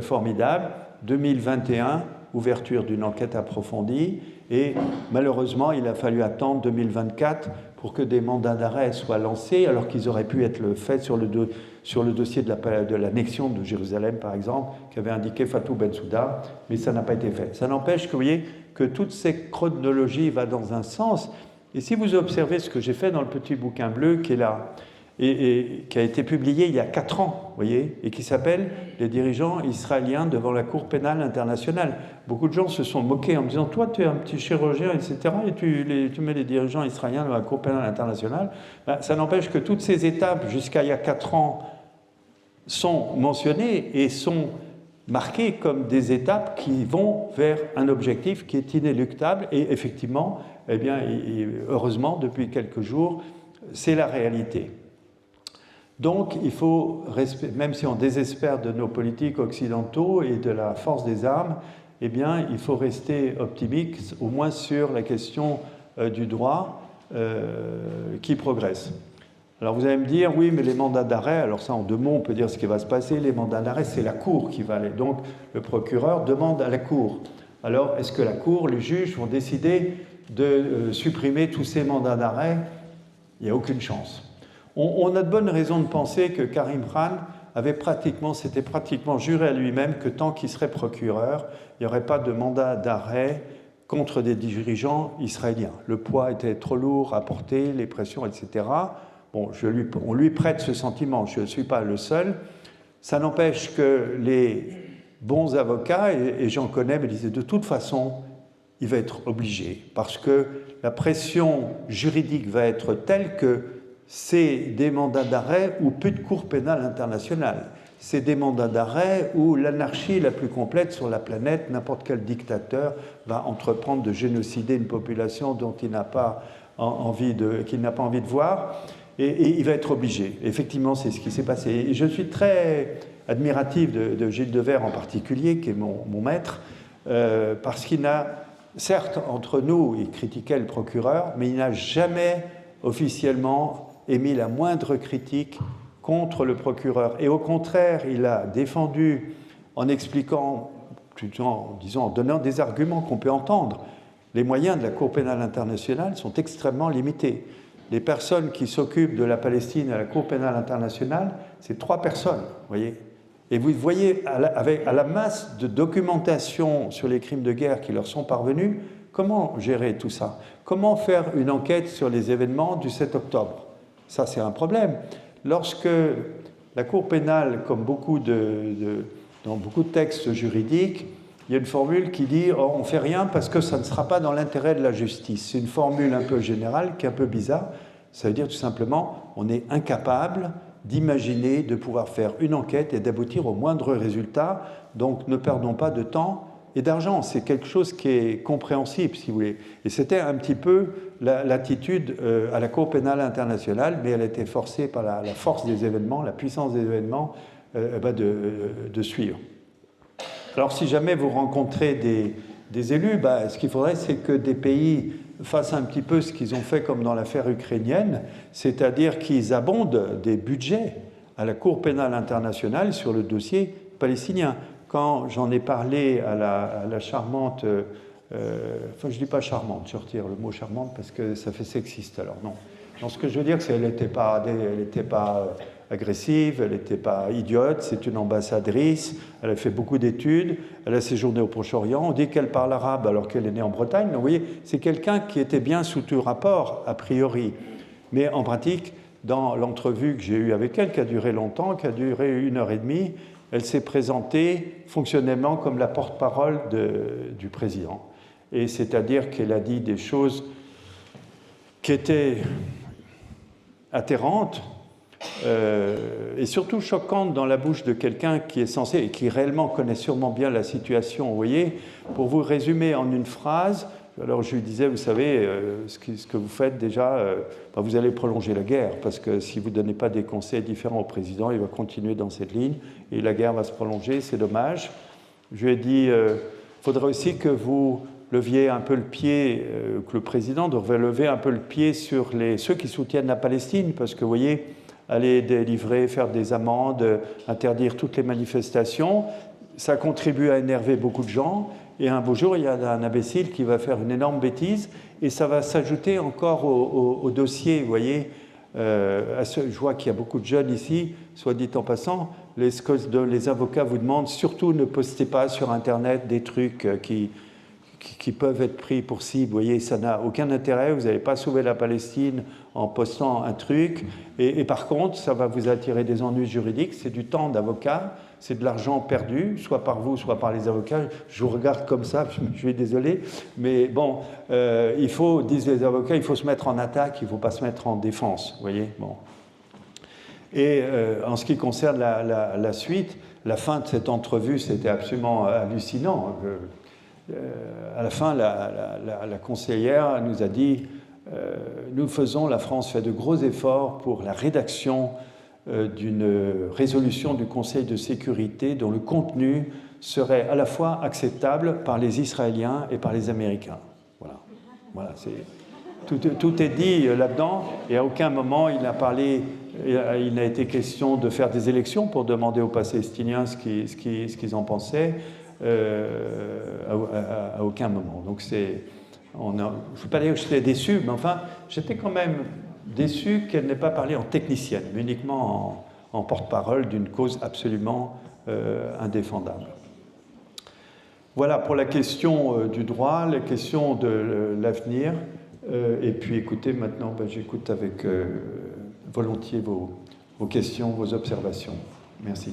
formidable. 2021, ouverture d'une enquête approfondie, et malheureusement, il a fallu attendre 2024 pour que des mandats d'arrêt soient lancés, alors qu'ils auraient pu être faits sur le dossier de l'annexion de Jérusalem, par exemple, qu'avait indiqué Fatou Bensouda, mais ça n'a pas été fait. Ça n'empêche que, vous voyez, que toute cette chronologie va dans un sens. Et si vous observez ce que j'ai fait dans le petit bouquin bleu qui est là, et qui a été publié il y a 4 ans, vous voyez, et qui s'appelle « Les dirigeants israéliens devant la Cour pénale internationale ». Beaucoup de gens se sont moqués en me disant « Toi, tu es un petit chirurgien, etc., et tu mets les dirigeants israéliens devant la Cour pénale internationale ». Ben, ça n'empêche que toutes ces étapes, jusqu'à il y a 4 ans, sont mentionnées et sont marquées comme des étapes qui vont vers un objectif qui est inéluctable. Et effectivement, eh bien, heureusement, depuis quelques jours, c'est la réalité. Donc, il faut, même si on désespère de nos politiques occidentaux et de la force des armes, eh bien, il faut rester optimiste, au moins sur la question du droit qui progresse. Alors, vous allez me dire, oui, mais les mandats d'arrêt, alors ça, en 2 mots, on peut dire ce qui va se passer. Les mandats d'arrêt, c'est la Cour qui va aller. Donc, le procureur demande à la Cour. Alors, est-ce que la Cour, les juges vont décider de supprimer tous ces mandats d'arrêt? Il n'y a aucune chance. On a de bonnes raisons de penser que Karim Khan s'était pratiquement juré à lui-même que tant qu'il serait procureur, il n'y aurait pas de mandat d'arrêt contre des dirigeants israéliens. Le poids était trop lourd à porter, les pressions, etc. Bon, on lui prête ce sentiment, je ne suis pas le seul. Ça n'empêche que les bons avocats, et j'en connais, me disaient de toute façon, il va être obligé, parce que la pression juridique va être telle que c'est des mandats d'arrêt ou plus de cour pénale internationale. C'est des mandats d'arrêt où l'anarchie la plus complète sur la planète, n'importe quel dictateur va entreprendre de génocider une population dont il n'a pas envie de voir, et il va être obligé. Effectivement, c'est ce qui s'est passé. Et je suis très admiratif de Gilles Devers en particulier, qui est mon maître, parce qu'il n'a, certes, entre nous, il critiquait le procureur, mais il n'a jamais officiellement émis la moindre critique contre le procureur. Et au contraire, il a défendu en expliquant, en donnant des arguments qu'on peut entendre. Les moyens de la Cour pénale internationale sont extrêmement limités. Les personnes qui s'occupent de la Palestine à la Cour pénale internationale, c'est 3 personnes, vous voyez. Et vous voyez, à la masse de documentation sur les crimes de guerre qui leur sont parvenus, comment gérer tout ça? Comment faire une enquête sur les événements du 7 octobre? Ça, c'est un problème. Lorsque la Cour pénale, comme dans beaucoup de textes juridiques, il y a une formule qui dit « on ne fait rien parce que ça ne sera pas dans l'intérêt de la justice ». C'est une formule un peu générale qui est un peu bizarre. Ça veut dire tout simplement on est incapable d'imaginer de pouvoir faire une enquête et d'aboutir au moindre résultat. Donc, ne perdons pas de temps et d'argent. C'est quelque chose qui est compréhensible, si vous voulez. Et c'était un petit peu l'attitude à la Cour pénale internationale, mais elle a été forcée par la force des événements, la puissance des événements, de suivre. Alors, si jamais vous rencontrez des élus, ce qu'il faudrait, c'est que des pays fassent un petit peu ce qu'ils ont fait comme dans l'affaire ukrainienne, c'est-à-dire qu'ils abondent des budgets à la Cour pénale internationale sur le dossier palestinien. Quand j'en ai parlé à la charmante, enfin je ne dis pas charmante, je retire le mot charmante parce que ça fait sexiste, alors non. Donc, ce que je veux dire, c'est qu'elle n'était pas agressive, elle n'était pas idiote, c'est une ambassadrice, elle a fait beaucoup d'études, elle a séjourné au Proche-Orient, on dit qu'elle parle arabe alors qu'elle est née en Bretagne, donc vous voyez, c'est quelqu'un qui était bien sous tout rapport, a priori. Mais en pratique, dans l'entrevue que j'ai eue avec elle, qui a duré longtemps, qui a duré 1h30, elle s'est présentée fonctionnellement comme la porte-parole du président. Et c'est-à-dire qu'elle a dit des choses qui étaient atterrantes, et surtout choquante dans la bouche de quelqu'un qui est censé et qui réellement connaît sûrement bien la situation. Vous voyez, pour vous résumer en une phrase, alors je lui disais, vous savez, ce que vous faites déjà, vous allez prolonger la guerre, parce que si vous ne donnez pas des conseils différents au président, il va continuer dans cette ligne, et la guerre va se prolonger, c'est dommage. Je lui ai dit, il faudrait aussi que vous leviez un peu le pied, que le président devrait lever un peu le pied sur ceux qui soutiennent la Palestine, parce que vous voyez, aller délivrer, faire des amendes, interdire toutes les manifestations, ça contribue à énerver beaucoup de gens, et un beau jour, il y a un imbécile qui va faire une énorme bêtise, et ça va s'ajouter encore au dossier, vous voyez. Je vois qu'il y a beaucoup de jeunes ici, soit dit en passant, les avocats vous demandent surtout ne postez pas sur Internet des trucs qui peuvent être pris pour cible. Vous voyez, ça n'a aucun intérêt, vous n'allez pas sauver la Palestine en postant un truc, et par contre, ça va vous attirer des ennuis juridiques, c'est du temps d'avocat, c'est de l'argent perdu, soit par vous, soit par les avocats. Je vous regarde comme ça, je suis désolé, mais bon, il faut, disent les avocats, il faut se mettre en attaque, il ne faut pas se mettre en défense, vous voyez, bon. Et en ce qui concerne la suite, la fin de cette entrevue, c'était absolument hallucinant. À la fin, la conseillère nous a dit la France fait de gros efforts pour la rédaction d'une résolution du Conseil de sécurité dont le contenu serait à la fois acceptable par les Israéliens et par les Américains. Voilà, tout est dit là-dedans, et à aucun moment il n'a été question de faire des élections pour demander aux Palestiniens ce qu'ils en pensaient. À aucun moment. Donc je ne veux pas dire que j'étais déçu, mais enfin, j'étais quand même déçu qu'elle n'ait pas parlé en technicienne, mais uniquement en porte-parole d'une cause absolument indéfendable. Voilà pour la question du droit, la question de l'avenir. Et puis écoutez, maintenant, j'écoute avec volontiers vos questions, vos observations. Merci.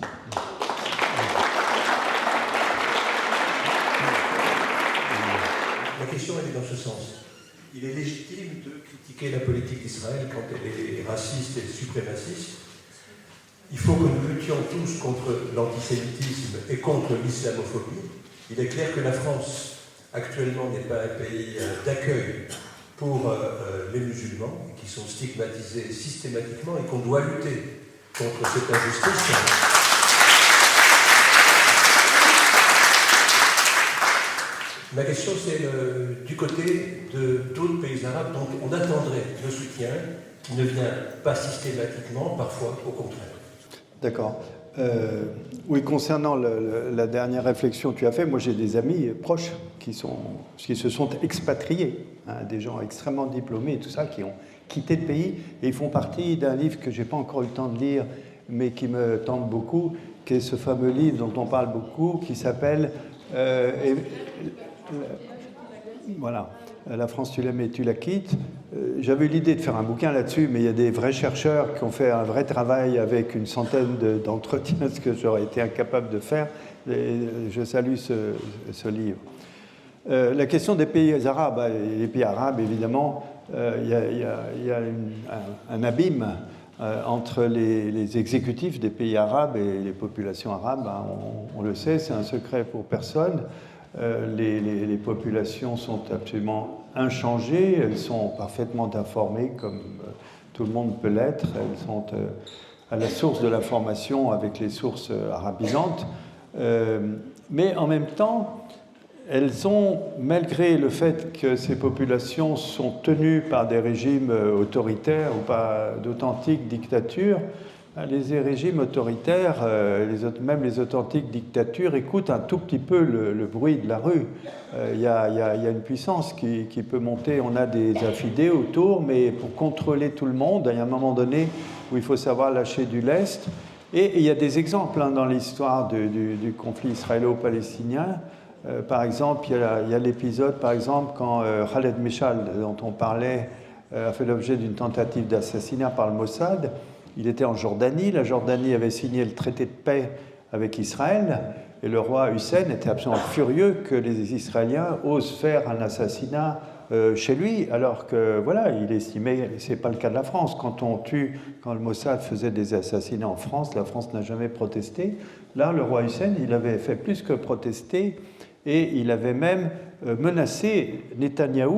La question, elle est dans ce sens. Il est légitime de critiquer la politique d'Israël quand elle est raciste et suprémaciste. Il faut que nous luttions tous contre l'antisémitisme et contre l'islamophobie. Il est clair que la France, actuellement, n'est pas un pays d'accueil pour les musulmans, qui sont stigmatisés systématiquement et qu'on doit lutter contre cette injustice. Ma question, c'est du côté de d'autres pays arabes dont on attendrait le soutien, qui ne vient pas systématiquement, parfois au contraire. D'accord. Oui, concernant la dernière réflexion que tu as faite, moi j'ai des amis proches qui se sont expatriés, hein, des gens extrêmement diplômés et tout ça, qui ont quitté le pays, et ils font partie d'un livre que je n'ai pas encore eu le temps de lire, mais qui me tente beaucoup, qui est ce fameux livre dont on parle beaucoup, qui s'appelle... voilà, La France, tu l'aimes et tu la quittes. J'avais eu l'idée de faire un bouquin là-dessus, mais il y a des vrais chercheurs qui ont fait un vrai travail avec une centaine d'entretiens, ce que j'aurais été incapable de faire. Et je salue ce livre. La question des pays arabes, les pays arabes, évidemment, il y a un abîme entre les exécutifs des pays arabes et les populations arabes. Hein, on le sait, c'est un secret pour personne. Les populations sont absolument inchangées, elles sont parfaitement informées comme tout le monde peut l'être, elles sont à la source de l'information avec les sources arabisantes, mais en même temps, elles ont, malgré le fait que ces populations sont tenues par des régimes autoritaires ou par d'authentiques dictatures, les régimes autoritaires, même les authentiques dictatures, écoutent un tout petit peu le bruit de la rue. Il y a une puissance qui peut monter. On a des affidés autour, mais pour contrôler tout le monde, il y a un moment donné où il faut savoir lâcher du lest. Et il y a des exemples dans l'histoire du conflit israélo-palestinien. Par exemple, il y a l'épisode, par exemple, quand Khaled Meshal, dont on parlait, a fait l'objet d'une tentative d'assassinat par le Mossad. Il était en Jordanie, la Jordanie avait signé le traité de paix avec Israël, et le roi Hussein était absolument furieux que les Israéliens osent faire un assassinat chez lui, alors que, voilà, il estimait, c'est pas le cas de la France, quand le Mossad faisait des assassinats en France, la France n'a jamais protesté. Là, le roi Hussein, il avait fait plus que protester, et il avait même menacé Netanyahou,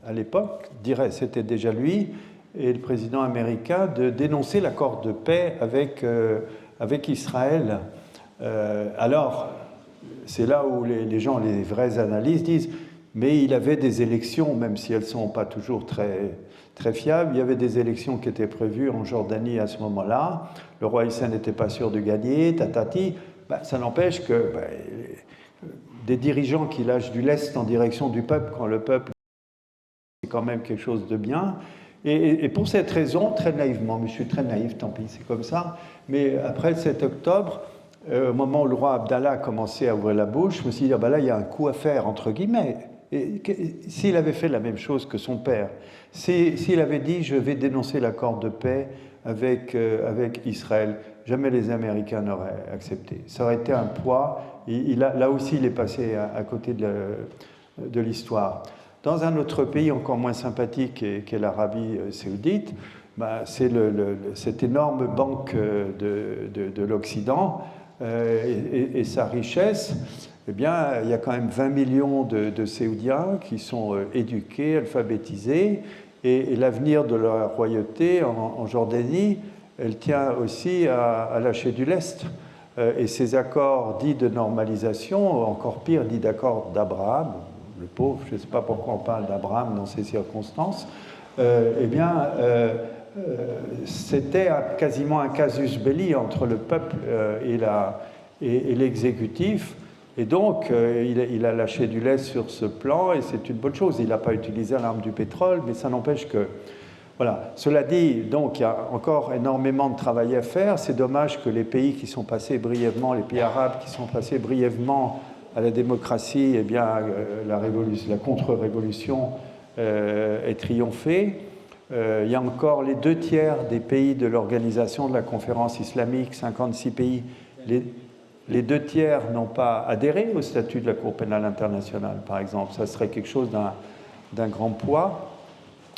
à l'époque, c'était déjà lui, et le président américain, de dénoncer l'accord de paix avec Israël. Alors, c'est là où les gens, les vrais analystes disent, mais il avait des élections, même si elles ne sont pas toujours très, très fiables, il y avait des élections qui étaient prévues en Jordanie à ce moment-là, le roi Hussein n'était pas sûr de gagner, tatati, ça n'empêche que des dirigeants qui lâchent du lest en direction du peuple quand le peuple c'est quand même quelque chose de bien. Et pour cette raison, très naïvement, mais je suis très naïf, tant pis, c'est comme ça, mais après le 7 octobre, au moment où le roi Abdallah a commencé à ouvrir la bouche, je me suis dit, ah ben là, il y a un coup à faire, entre guillemets. S'il avait fait la même chose que son père, s'il avait dit, je vais dénoncer l'accord de paix avec Israël, jamais les Américains n'auraient accepté. Ça aurait été un poids. Là aussi, il est passé à côté de l'histoire. Dans un autre pays encore moins sympathique qu'est l'Arabie saoudite, bah, c'est cette énorme banque de l'Occident et sa richesse. Eh bien, il y a quand même 20 millions de Saoudiens qui sont éduqués, alphabétisés, et l'avenir de leur royauté en Jordanie, elle tient aussi à lâcher du lest. Et ces accords dits de normalisation, encore pire, dits d'accords d'Abraham, le pauvre, je ne sais pas pourquoi on parle d'Abraham dans ces circonstances, eh bien, c'était quasiment un casus belli entre le peuple et l'exécutif. Et donc, il a lâché du lest sur ce plan, et c'est une bonne chose. Il n'a pas utilisé l'arme du pétrole, mais ça n'empêche que... Voilà. Cela dit, donc, il y a encore énormément de travail à faire. C'est dommage que les pays qui sont passés brièvement, les pays arabes qui sont passés brièvement à la démocratie, eh bien, la contre-révolution ait triomphé. Il y a encore les 2/3 des pays de l'organisation de la conférence islamique, 56 pays. Les 2/3 n'ont pas adhéré au statut de la Cour pénale internationale, par exemple. Ça serait quelque chose d'un grand poids.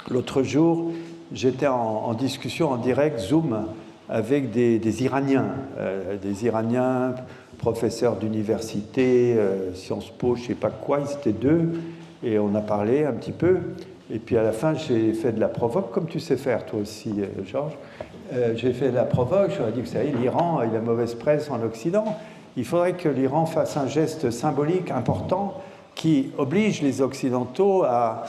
L'autre jour, j'étais en discussion en direct, Zoom, avec des Iraniens, professeurs d'université, Sciences Po, je ne sais pas quoi, ils étaient 2, et on a parlé un petit peu. Et puis à la fin, j'ai fait de la provoque, comme tu sais faire toi aussi, Georges. J'ai fait de la provoque, je leur ai dit, vous savez, l'Iran, il a mauvaise presse en Occident. Il faudrait que l'Iran fasse un geste symbolique important qui oblige les Occidentaux à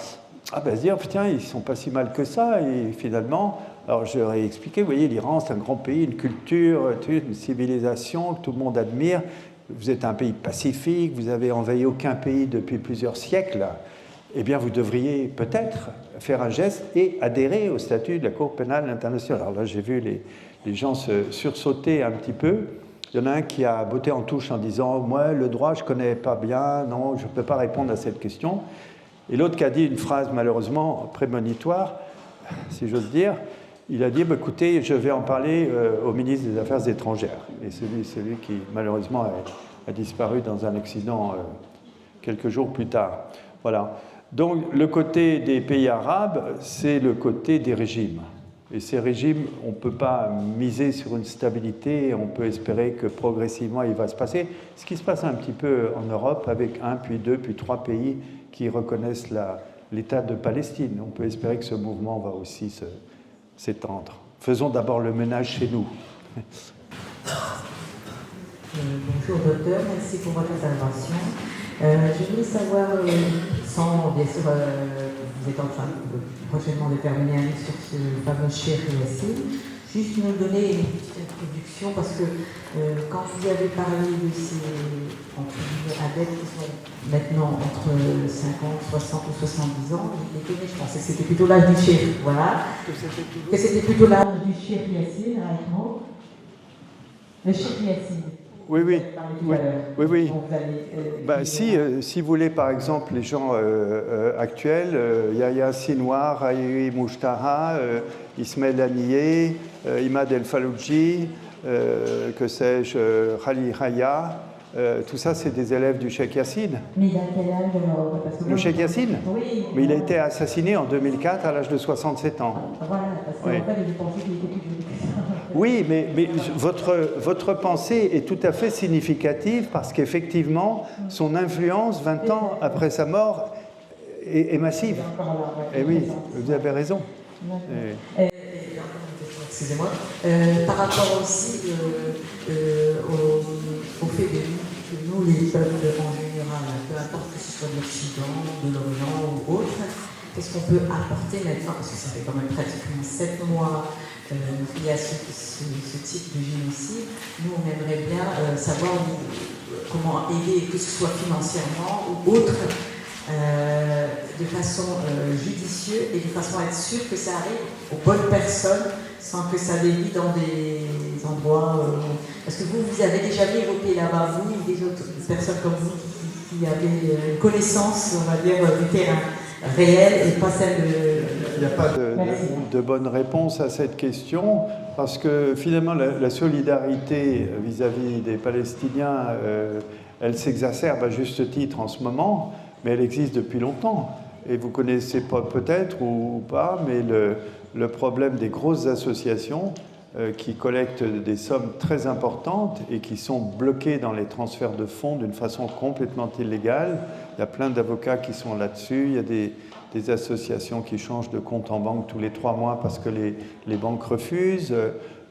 se dire, tiens, ils ne sont pas si mal que ça. Et finalement, alors je leur ai expliqué, vous voyez, l'Iran, c'est un grand pays, une culture, une civilisation que tout le monde admire. Vous êtes un pays pacifique, vous n'avez envahi aucun pays depuis plusieurs siècles. Eh bien, vous devriez peut-être faire un geste et adhérer au statut de la Cour pénale internationale. Alors là, j'ai vu les gens se sursauter un petit peu. Il y en a un qui a botté en touche en disant « Moi, le droit, je ne connais pas bien, non, je ne peux pas répondre à cette question ». Et l'autre qui a dit une phrase malheureusement prémonitoire, si j'ose dire, il a dit bah, « Écoutez, je vais en parler au ministre des Affaires étrangères ». Et celui qui malheureusement a disparu dans un accident quelques jours plus tard. Voilà. Donc le côté des pays arabes, c'est le côté des régimes. Et ces régimes, on ne peut pas miser sur une stabilité, on peut espérer que progressivement il va se passer. Ce qui se passe un petit peu en Europe avec 1, puis 2, puis 3 pays qui reconnaissent l'État de Palestine. On peut espérer que ce mouvement va aussi s'étendre. Faisons d'abord le ménage chez nous. Bonjour docteur, merci pour votre intervention. Je voulais savoir, sans bien sûr, vous êtes en train prochainement de terminer un livre sur ce fameux Cheikh Yassine, juste nous donner une petite introduction parce que quand vous avez parlé de ces adeptes qui sont maintenant entre 50, 60 ou 70 ans, j'étais étonnée, je pensais que c'était plutôt l'âge du Cheikh, voilà. Que c'était plutôt l'âge du Cheikh Yassine, réellement. Le Cheikh Yassine. Oui. Si vous voulez, par exemple, les gens actuels, Yahya Sinwar, Raï Mouchtaha, Ismaël Haniyeh, Imad El Faloudji, que sais-je, Khali Haya, tout ça, c'est des élèves du Cheikh Yassine. Mais il a quel âge le Cheikh Yassine? Oui. Mais il a été assassiné en 2004 à l'âge de 67 ans. Voilà, parce qu'en fait, je pensais qu'il était plus jeune. Oui, mais votre pensée est tout à fait significative parce qu'effectivement, son influence, 20 ans après sa mort, est massive. Et oui, vous avez raison. Excusez-moi. Par rapport aussi au fait que nous, les peuples en général, peu importe que ce soit de l'Occident, de l'Orient ou autre, qu'est-ce qu'on peut apporter maintenant? Parce que ça fait quand même pratiquement 7 mois qu'il y a ce type de génocide. Nous, on aimerait bien savoir comment aider, que ce soit financièrement ou autre, de façon judicieuse et de façon à être sûr que ça arrive aux bonnes personnes sans que ça dévie dans des endroits. Parce que vous avez déjà évoqué là-bas, vous, des autres personnes comme vous qui avez une connaissance, on va dire, du terrain réel et pas celle de... Il n'y a pas de bonne réponse à cette question, parce que finalement la solidarité vis-à-vis des Palestiniens, elle s'exacerbe à juste titre en ce moment, mais elle existe depuis longtemps. Et vous connaissez peut-être ou pas, mais le problème des grosses associations qui collectent des sommes très importantes et qui sont bloquées dans les transferts de fonds d'une façon complètement illégale. Il y a plein d'avocats qui sont là-dessus. Il y a des associations qui changent de compte en banque tous les 3 mois parce que les banques refusent.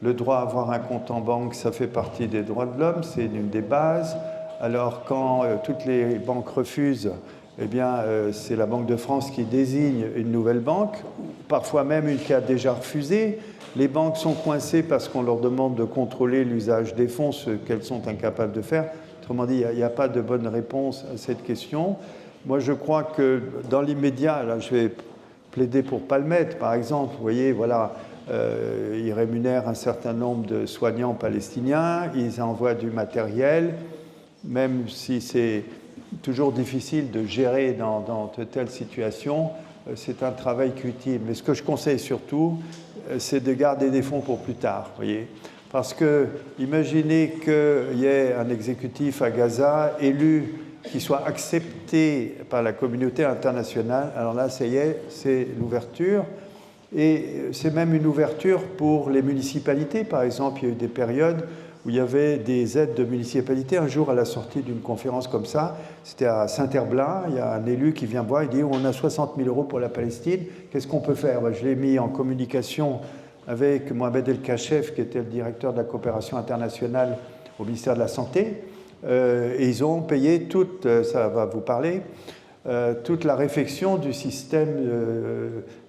Le droit à avoir un compte en banque, ça fait partie des droits de l'homme, c'est une des bases. Alors quand toutes les banques refusent, eh bien, c'est la Banque de France qui désigne une nouvelle banque, parfois même une qui a déjà refusé. Les banques sont coincées parce qu'on leur demande de contrôler l'usage des fonds, ce qu'elles sont incapables de faire. Autrement dit, il n'y a pas de bonne réponse à cette question. Moi, je crois que dans l'immédiat, là, je vais plaider pour Palmette, par exemple. Vous voyez, voilà, ils rémunèrent un certain nombre de soignants palestiniens, ils envoient du matériel, même si c'est toujours difficile de gérer dans de telles situations, c'est un travail utile. Mais ce que je conseille surtout, c'est de garder des fonds pour plus tard, vous voyez. Parce que imaginez qu'il y ait un exécutif à Gaza élu qui soit accepté par la communauté internationale, alors là, ça y est, c'est l'ouverture. Et c'est même une ouverture pour les municipalités. Par exemple, il y a eu des périodes où il y avait des aides de municipalité. Un jour, à la sortie d'une conférence comme ça, c'était à Saint-Herblain, il y a un élu qui vient voir, il dit « On a 60 000 € pour la Palestine, qu'est-ce qu'on peut faire ?» Je l'ai mis en communication avec Mohamed El Kachef, qui était le directeur de la coopération internationale au ministère de la Santé, et ils ont payé toute, ça va vous parler, toute la réfection du système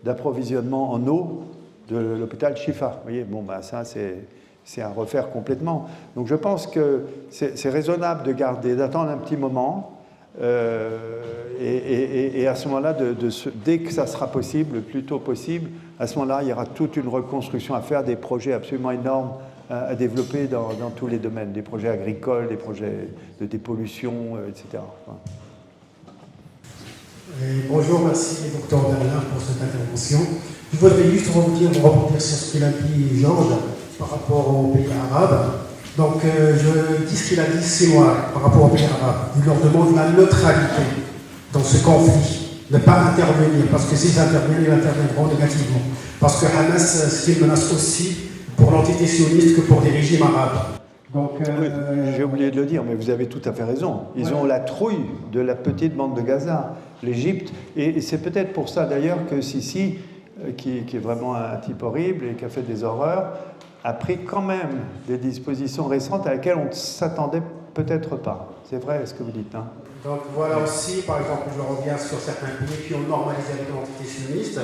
d'approvisionnement en eau de l'hôpital Shifa. Vous voyez, bon, ben ça, c'est à refaire complètement. Donc je pense que c'est raisonnable de garder, d'attendre un petit moment, et à ce moment-là, dès que ça sera possible, le plus tôt possible, à ce moment-là, il y aura toute une reconstruction à faire, des projets absolument énormes à développer dans tous les domaines, des projets agricoles, des projets de dépollution, etc. Bonjour, merci Dr Bernard pour cette intervention. Je voudrais juste rebondir sur ce qu'il a dit Georges par rapport aux pays arabes. Donc je dis ce qu'il a dit 6 mois par rapport aux pays arabes. Il leur demande la neutralité dans ce conflit, ne pas intervenir, parce que s'ils interviennent, ils interviendront négativement. Parce que Hamas, c'est une menace aussi pour l'entité sioniste que pour des régimes arabes. Donc, oui, j'ai oublié de le dire, mais vous avez tout à fait raison. Ils ont la trouille de la petite bande de Gaza, l'Égypte, et c'est peut-être pour ça d'ailleurs que Sisi, qui est vraiment un type horrible et qui a fait des horreurs, a pris quand même des dispositions récentes à laquelle on ne s'attendait peut-être pas. C'est vrai ce que vous dites, hein. Donc voilà aussi, par exemple, je reviens sur certains pays qui ont normalisé avec l'entité sioniste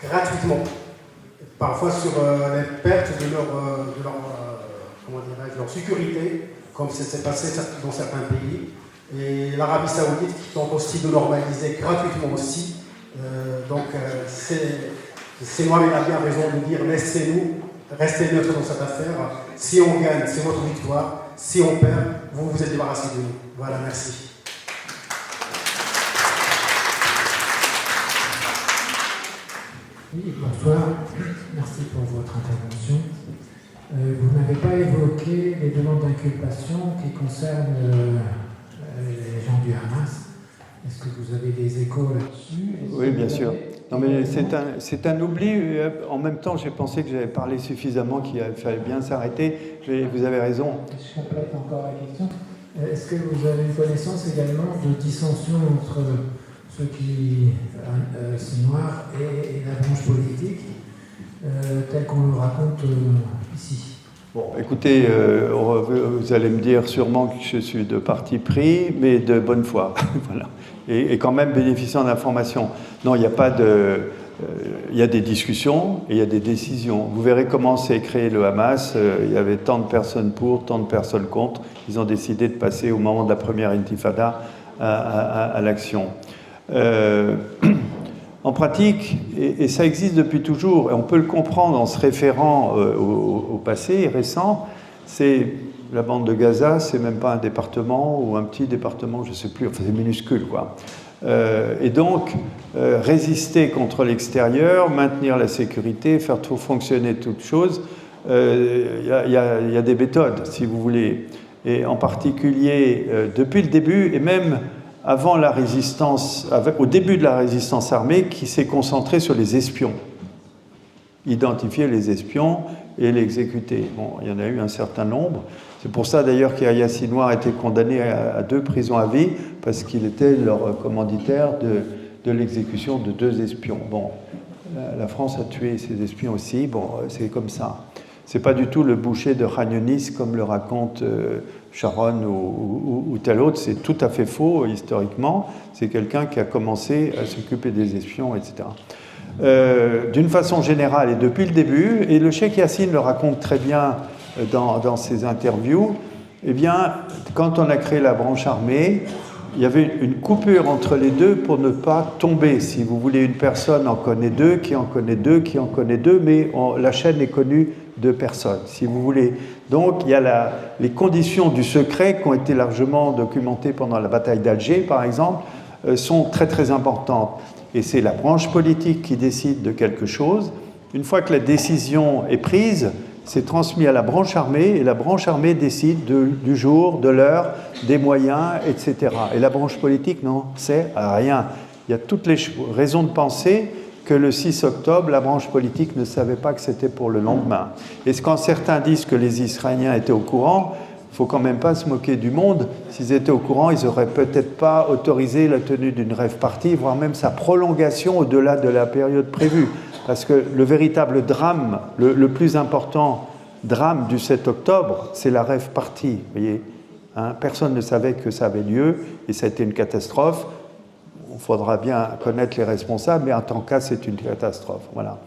gratuitement, parfois sur les pertes de leur sécurité, comme ça s'est passé dans certains pays. Et l'Arabie Saoudite qui tente aussi de normaliser gratuitement aussi. C'est moi, il a bien raison de dire laissez-nous, restez neutres dans cette affaire. Si on gagne, c'est votre victoire. Si on perd, vous vous êtes débarrassé de nous. Voilà, merci. Oui, bonsoir. Merci pour votre intervention. Vous n'avez pas évoqué les demandes d'inculpation qui concernent les gens du Hamas. Est-ce que vous avez des échos là-dessus? Oui, bien sûr. Non, mais c'est un oubli. En même temps, j'ai pensé que j'avais parlé suffisamment, qu'il fallait bien s'arrêter. Vous avez raison. Je complète encore la question. Est-ce que vous avez une connaissance également de dissension entre ceux qui sont noirs et la branche politique, tel qu'on le raconte ici? Bon, écoutez, vous allez me dire sûrement que je suis de parti pris, mais de bonne foi, voilà. Et quand même bénéficiant d'informations. Non, il n'y a pas de il y a des discussions et il y a des décisions. Vous verrez comment s'est créé le Hamas. Il y avait tant de personnes pour, tant de personnes contre. Ils ont décidé de passer au moment de la première intifada à l'action. En pratique, et ça existe depuis toujours, et on peut le comprendre en se référant au passé récent, c'est la bande de Gaza, c'est même pas un département ou un petit département, je ne sais plus, enfin c'est minuscule quoi. Et donc, résister contre l'extérieur, maintenir la sécurité, faire tout fonctionner toutes choses, il y a des méthodes, si vous voulez. Et en particulier, depuis le début, et même avant la résistance, au début de la résistance armée, qui s'est concentrée sur les espions. Identifier les espions et les exécuter. Bon, il y en a eu un certain nombre. C'est pour ça d'ailleurs qu'Yahya Sinwar a été condamné à 2 prisons à vie, parce qu'il était leur commanditaire de l'exécution de 2 espions. Bon, la France a tué ses espions aussi, bon, c'est comme ça. C'est pas du tout le boucher de Khan Younis comme le raconte Sharon ou tel autre, c'est tout à fait faux historiquement. C'est quelqu'un qui a commencé à s'occuper des espions, etc. D'une façon générale et depuis le début, et le cheikh Yassine le raconte très bien dans ses interviews, eh bien, quand on a créé la branche armée, il y avait une coupure entre les deux pour ne pas tomber. Si vous voulez, une personne en connaît 2, qui en connaît 2, qui en connaît 2, mais la chaîne est connue de personnes, si vous voulez. Donc, il y a les conditions du secret qui ont été largement documentées pendant la bataille d'Alger, par exemple, sont très très importantes. Et c'est la branche politique qui décide de quelque chose. Une fois que la décision est prise, c'est transmis à la branche armée, et la branche armée décide du jour, de l'heure, des moyens, etc. Et la branche politique n'en sait rien. Il y a toutes les raisons de penser que le 6 octobre, la branche politique ne savait pas que c'était pour le lendemain. Et quand certains disent que les Israéliens étaient au courant, il ne faut quand même pas se moquer du monde. S'ils étaient au courant, ils n'auraient peut-être pas autorisé la tenue d'une rave-party, voire même sa prolongation au-delà de la période prévue. Parce que le véritable drame, le plus important drame du 7 octobre, c'est la rave-party. Vous voyez, hein, personne ne savait que ça avait lieu, et ça a été une catastrophe. Il faudra bien connaître les responsables, mais en tant que cas, c'est une catastrophe. Voilà.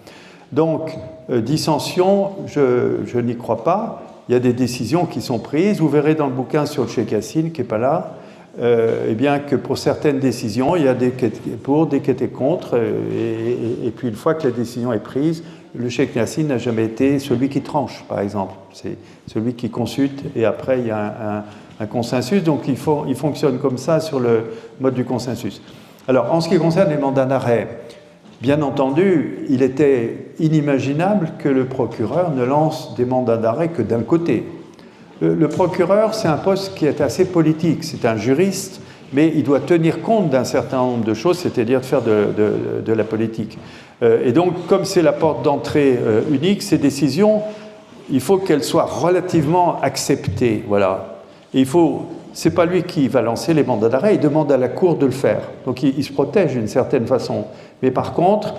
Donc, dissension, je n'y crois pas. Il y a des décisions qui sont prises. Vous verrez dans le bouquin sur le cheikh Yassine, qui n'est pas là, eh bien que pour certaines décisions, il y a des qui étaient pour, des qui étaient contre, et puis une fois que la décision est prise, le cheikh Yassine n'a jamais été celui qui tranche, par exemple. C'est celui qui consulte, et après il y a un consensus. Donc il fonctionne comme ça sur le mode du consensus. Alors, en ce qui concerne les mandats d'arrêt, bien entendu, il était inimaginable que le procureur ne lance des mandats d'arrêt que d'un côté. Le procureur, c'est un poste qui est assez politique. C'est un juriste, mais il doit tenir compte d'un certain nombre de choses, c'est-à-dire de faire de la politique. Et donc, comme c'est la porte d'entrée unique, ces décisions, il faut qu'elles soient relativement acceptées. Voilà. Et c'est pas lui qui va lancer les mandats d'arrêt, il demande à la Cour de le faire. Donc il se protège d'une certaine façon. Mais par contre,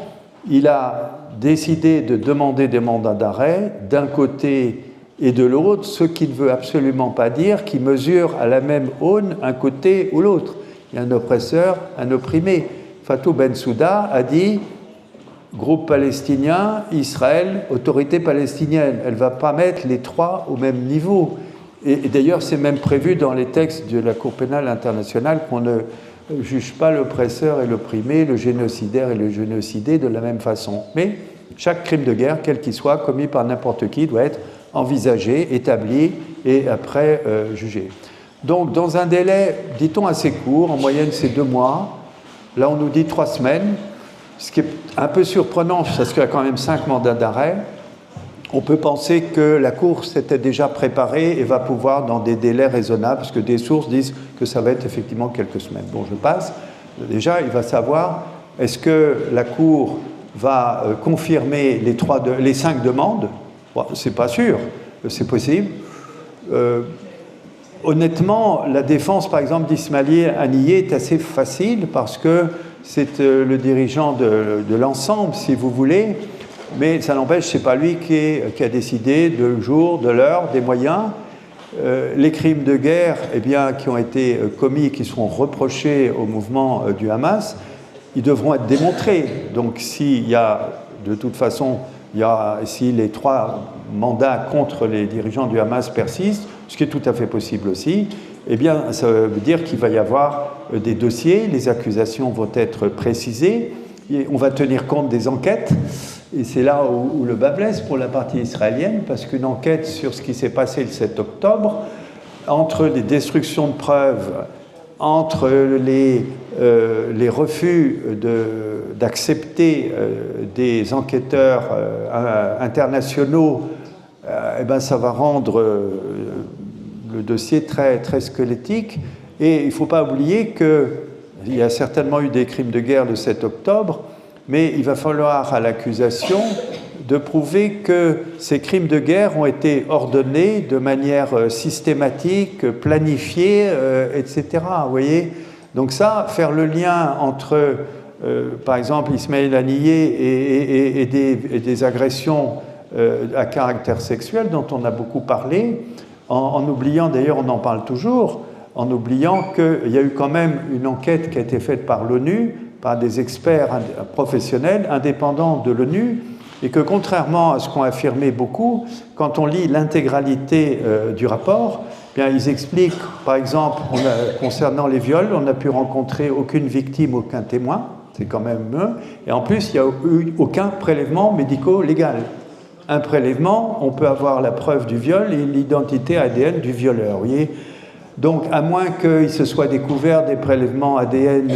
il a décidé de demander des mandats d'arrêt d'un côté et de l'autre, ce qui ne veut absolument pas dire qu'il mesure à la même aune un côté ou l'autre. Il y a un oppresseur, un opprimé. Fatou Bensouda a dit groupe palestinien, Israël, autorité palestinienne. Elle ne va pas mettre les trois au même niveau. Et d'ailleurs, c'est même prévu dans les textes de la Cour pénale internationale qu'on ne juge pas l'oppresseur et l'opprimé, le génocidaire et le génocidé de la même façon. Mais chaque crime de guerre, quel qu'il soit, commis par n'importe qui, doit être envisagé, établi et après jugé. Donc, dans un délai, dit-on, assez court, en moyenne c'est 2 mois, là on nous dit 3 semaines, ce qui est un peu surprenant parce qu'il y a quand même 5 mandats d'arrêt. On peut penser que la Cour s'était déjà préparée et va pouvoir, dans des délais raisonnables, parce que des sources disent que ça va être effectivement quelques semaines. Bon, je passe. Déjà, il va savoir, est-ce que la Cour va confirmer les 5 demandes? Bon, c'est pas sûr, c'est possible. Honnêtement, la défense, par exemple, d'Ismaïl Haniyeh est assez facile parce que c'est le dirigeant de l'ensemble, si vous voulez. Mais ça n'empêche, ce n'est pas lui qui a décidé du jour, de l'heure, des moyens. Les crimes de guerre qui ont été commis, qui seront reprochés au mouvement du Hamas, ils devront être démontrés. Donc s'il y a, de toute façon, si les 3 mandats contre les dirigeants du Hamas persistent, ce qui est tout à fait possible aussi, eh bien, ça veut dire qu'il va y avoir des dossiers, les accusations vont être précisées, et on va tenir compte des enquêtes, et c'est là où le bât blesse pour la partie israélienne, parce qu'une enquête sur ce qui s'est passé le 7 octobre, entre les destructions de preuves, entre les refus d'accepter des enquêteurs internationaux, eh ben, ça va rendre le dossier très, très squelettique. Et il ne faut pas oublier qu'il y a certainement eu des crimes de guerre le 7 octobre, mais il va falloir à l'accusation de prouver que ces crimes de guerre ont été ordonnés de manière systématique, planifiée, etc. Vous voyez ? Donc ça, faire le lien entre, par exemple, Ismaël Haniyeh et des agressions à caractère sexuel dont on a beaucoup parlé, en oubliant, d'ailleurs on en parle toujours, en oubliant qu'il y a eu quand même une enquête qui a été faite par l'ONU, par des experts professionnels indépendants de l'ONU, et que contrairement à ce qu'ont affirmé beaucoup, quand on lit l'intégralité du rapport, bien, ils expliquent, par exemple, concernant les viols, on n'a pu rencontrer aucune victime, aucun témoin, c'est quand même eux, et en plus, il n'y a eu aucun prélèvement médico-légal. Un prélèvement, on peut avoir la preuve du viol et l'identité ADN du violeur, vous voyez. Donc, à moins qu'il se soit découvert des prélèvements ADN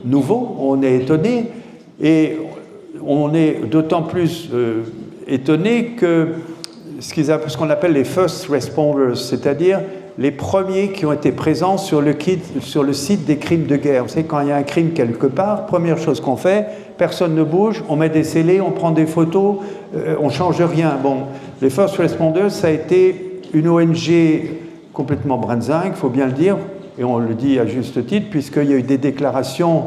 nouveaux, on est étonné, et on est d'autant plus étonné que ce qu'on appelle les first responders, c'est-à-dire les premiers qui ont été présents sur le site des crimes de guerre. Vous savez, quand il y a un crime quelque part, première chose qu'on fait, personne ne bouge, on met des scellés, on prend des photos, on ne change rien. Bon, les first responders, ça a été une ONG complètement brinzingue, il faut bien le dire, et on le dit à juste titre, puisqu'il y a eu des déclarations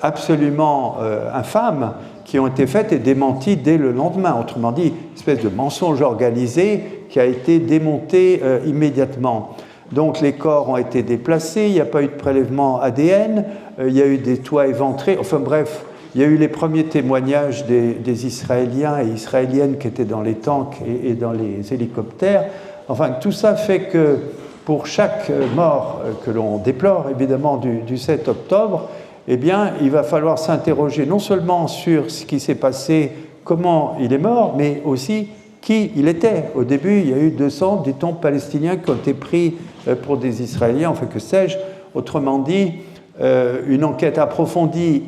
absolument infâmes qui ont été faites et démenties dès le lendemain. Autrement dit, une espèce de mensonge organisé qui a été démonté immédiatement. Donc les corps ont été déplacés, il n'y a pas eu de prélèvement ADN, il y a eu des toits éventrés, enfin bref, il y a eu les premiers témoignages des Israéliens et Israéliennes qui étaient dans les tanks et dans les hélicoptères. Enfin, tout ça fait que pour chaque mort que l'on déplore, évidemment, du 7 octobre, eh bien, il va falloir s'interroger non seulement sur ce qui s'est passé, comment il est mort, mais aussi qui il était. Au début, il y a eu 200, dit-on, Palestiniens qui ont été pris pour des Israéliens, enfin que sais-je. Autrement dit, une enquête approfondie,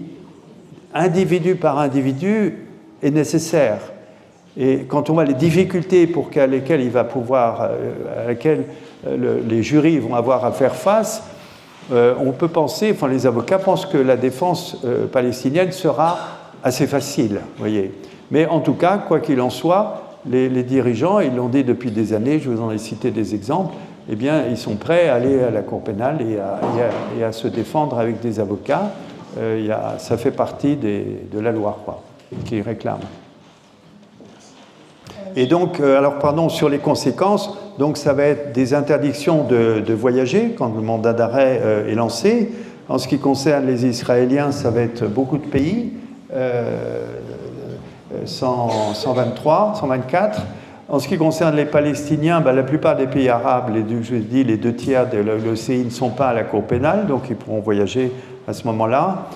individu par individu, est nécessaire. Et quand on voit les difficultés à lesquelles les jurys vont avoir à faire face, on peut penser, enfin les avocats pensent que la défense palestinienne sera assez facile, voyez. Mais en tout cas, quoi qu'il en soit, les dirigeants, ils l'ont dit depuis des années, je vous en ai cité des exemples, eh bien, ils sont prêts à aller à la cour pénale et à se défendre avec des avocats. Ça fait partie de la loi, quoi, qu'ils réclament. Et donc, sur les conséquences, donc ça va être des interdictions de voyager quand le mandat d'arrêt est lancé. En ce qui concerne les Israéliens, ça va être beaucoup de pays, 123, 124. En ce qui concerne les Palestiniens, la plupart des pays arabes, les 2 tiers de l'OCI ne sont pas à la cour pénale, donc ils pourront voyager à ce moment-là.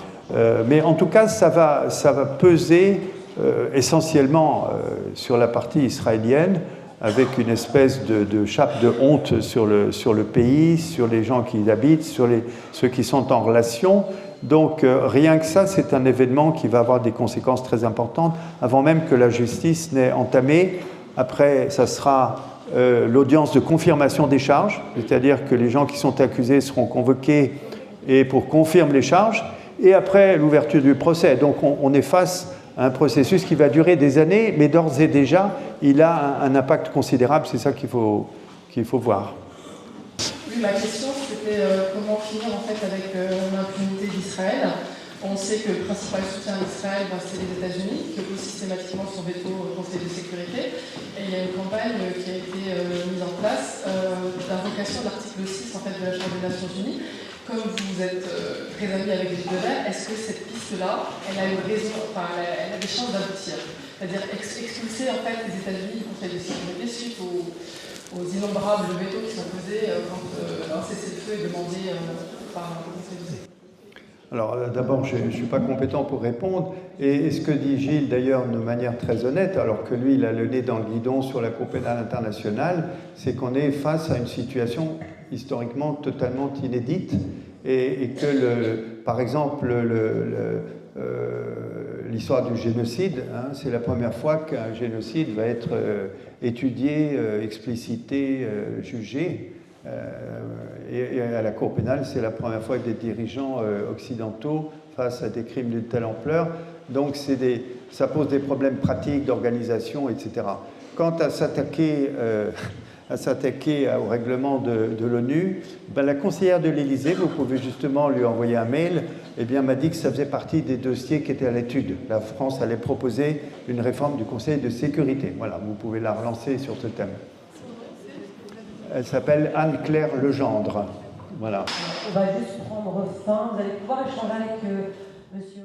Mais en tout cas, ça va peser essentiellement sur la partie israélienne, avec une espèce de chape de honte sur le pays, sur les gens qui y habitent, sur ceux qui sont en relation. Donc rien que ça, c'est un événement qui va avoir des conséquences très importantes, avant même que la justice n'ait entamé. Après, ça sera l'audience de confirmation des charges, c'est-à-dire que les gens qui sont accusés seront convoqués et pour confirmer les charges, et après l'ouverture du procès. Donc on est face à un processus qui va durer des années, mais d'ores et déjà, il a un impact considérable, c'est ça qu'il faut voir. Oui, ma question, c'était comment finir en fait avec l'impunité d'Israël. On sait que le principal soutien d'Israël, c'est les États-Unis, qui opposent systématiquement son veto au Conseil de sécurité. Et il y a une campagne qui a été mise en place d'invocation de l'article 6 en fait, de la Charte des Nations Unies, comme vous êtes très amis avec Gilles Deray, est-ce que cette piste-là, elle a une raison, enfin, elle a des chances d'aboutir? C'est-à-dire expulser en fait les États-Unis du Conseil de sécurité suite aux innombrables veto qui sont posés quand un cessez-le-feu est demandé par le Conseil de sécurité. Alors d'abord, je ne suis pas compétent pour répondre, et ce que dit Gilles d'ailleurs de manière très honnête, alors que lui il a le nez dans le guidon sur la Cour pénale internationale, c'est qu'on est face à une situation historiquement totalement inédite, et que par exemple l'histoire du génocide, hein, c'est la première fois qu'un génocide va être étudié, explicité, jugé. Et à la Cour pénale, c'est la première fois que des dirigeants occidentaux face à des crimes d'une telle ampleur. Donc ça pose des problèmes pratiques, d'organisation, etc. Quant à s'attaquer au règlement de l'ONU, ben, la conseillère de l'Élysée, vous pouvez justement lui envoyer un mail, eh bien, m'a dit que ça faisait partie des dossiers qui étaient à l'étude. La France allait proposer une réforme du Conseil de sécurité. Voilà, vous pouvez la relancer sur ce thème. Elle s'appelle Anne-Claire Legendre. Voilà. On va juste prendre fin. Vous allez pouvoir échanger avec monsieur.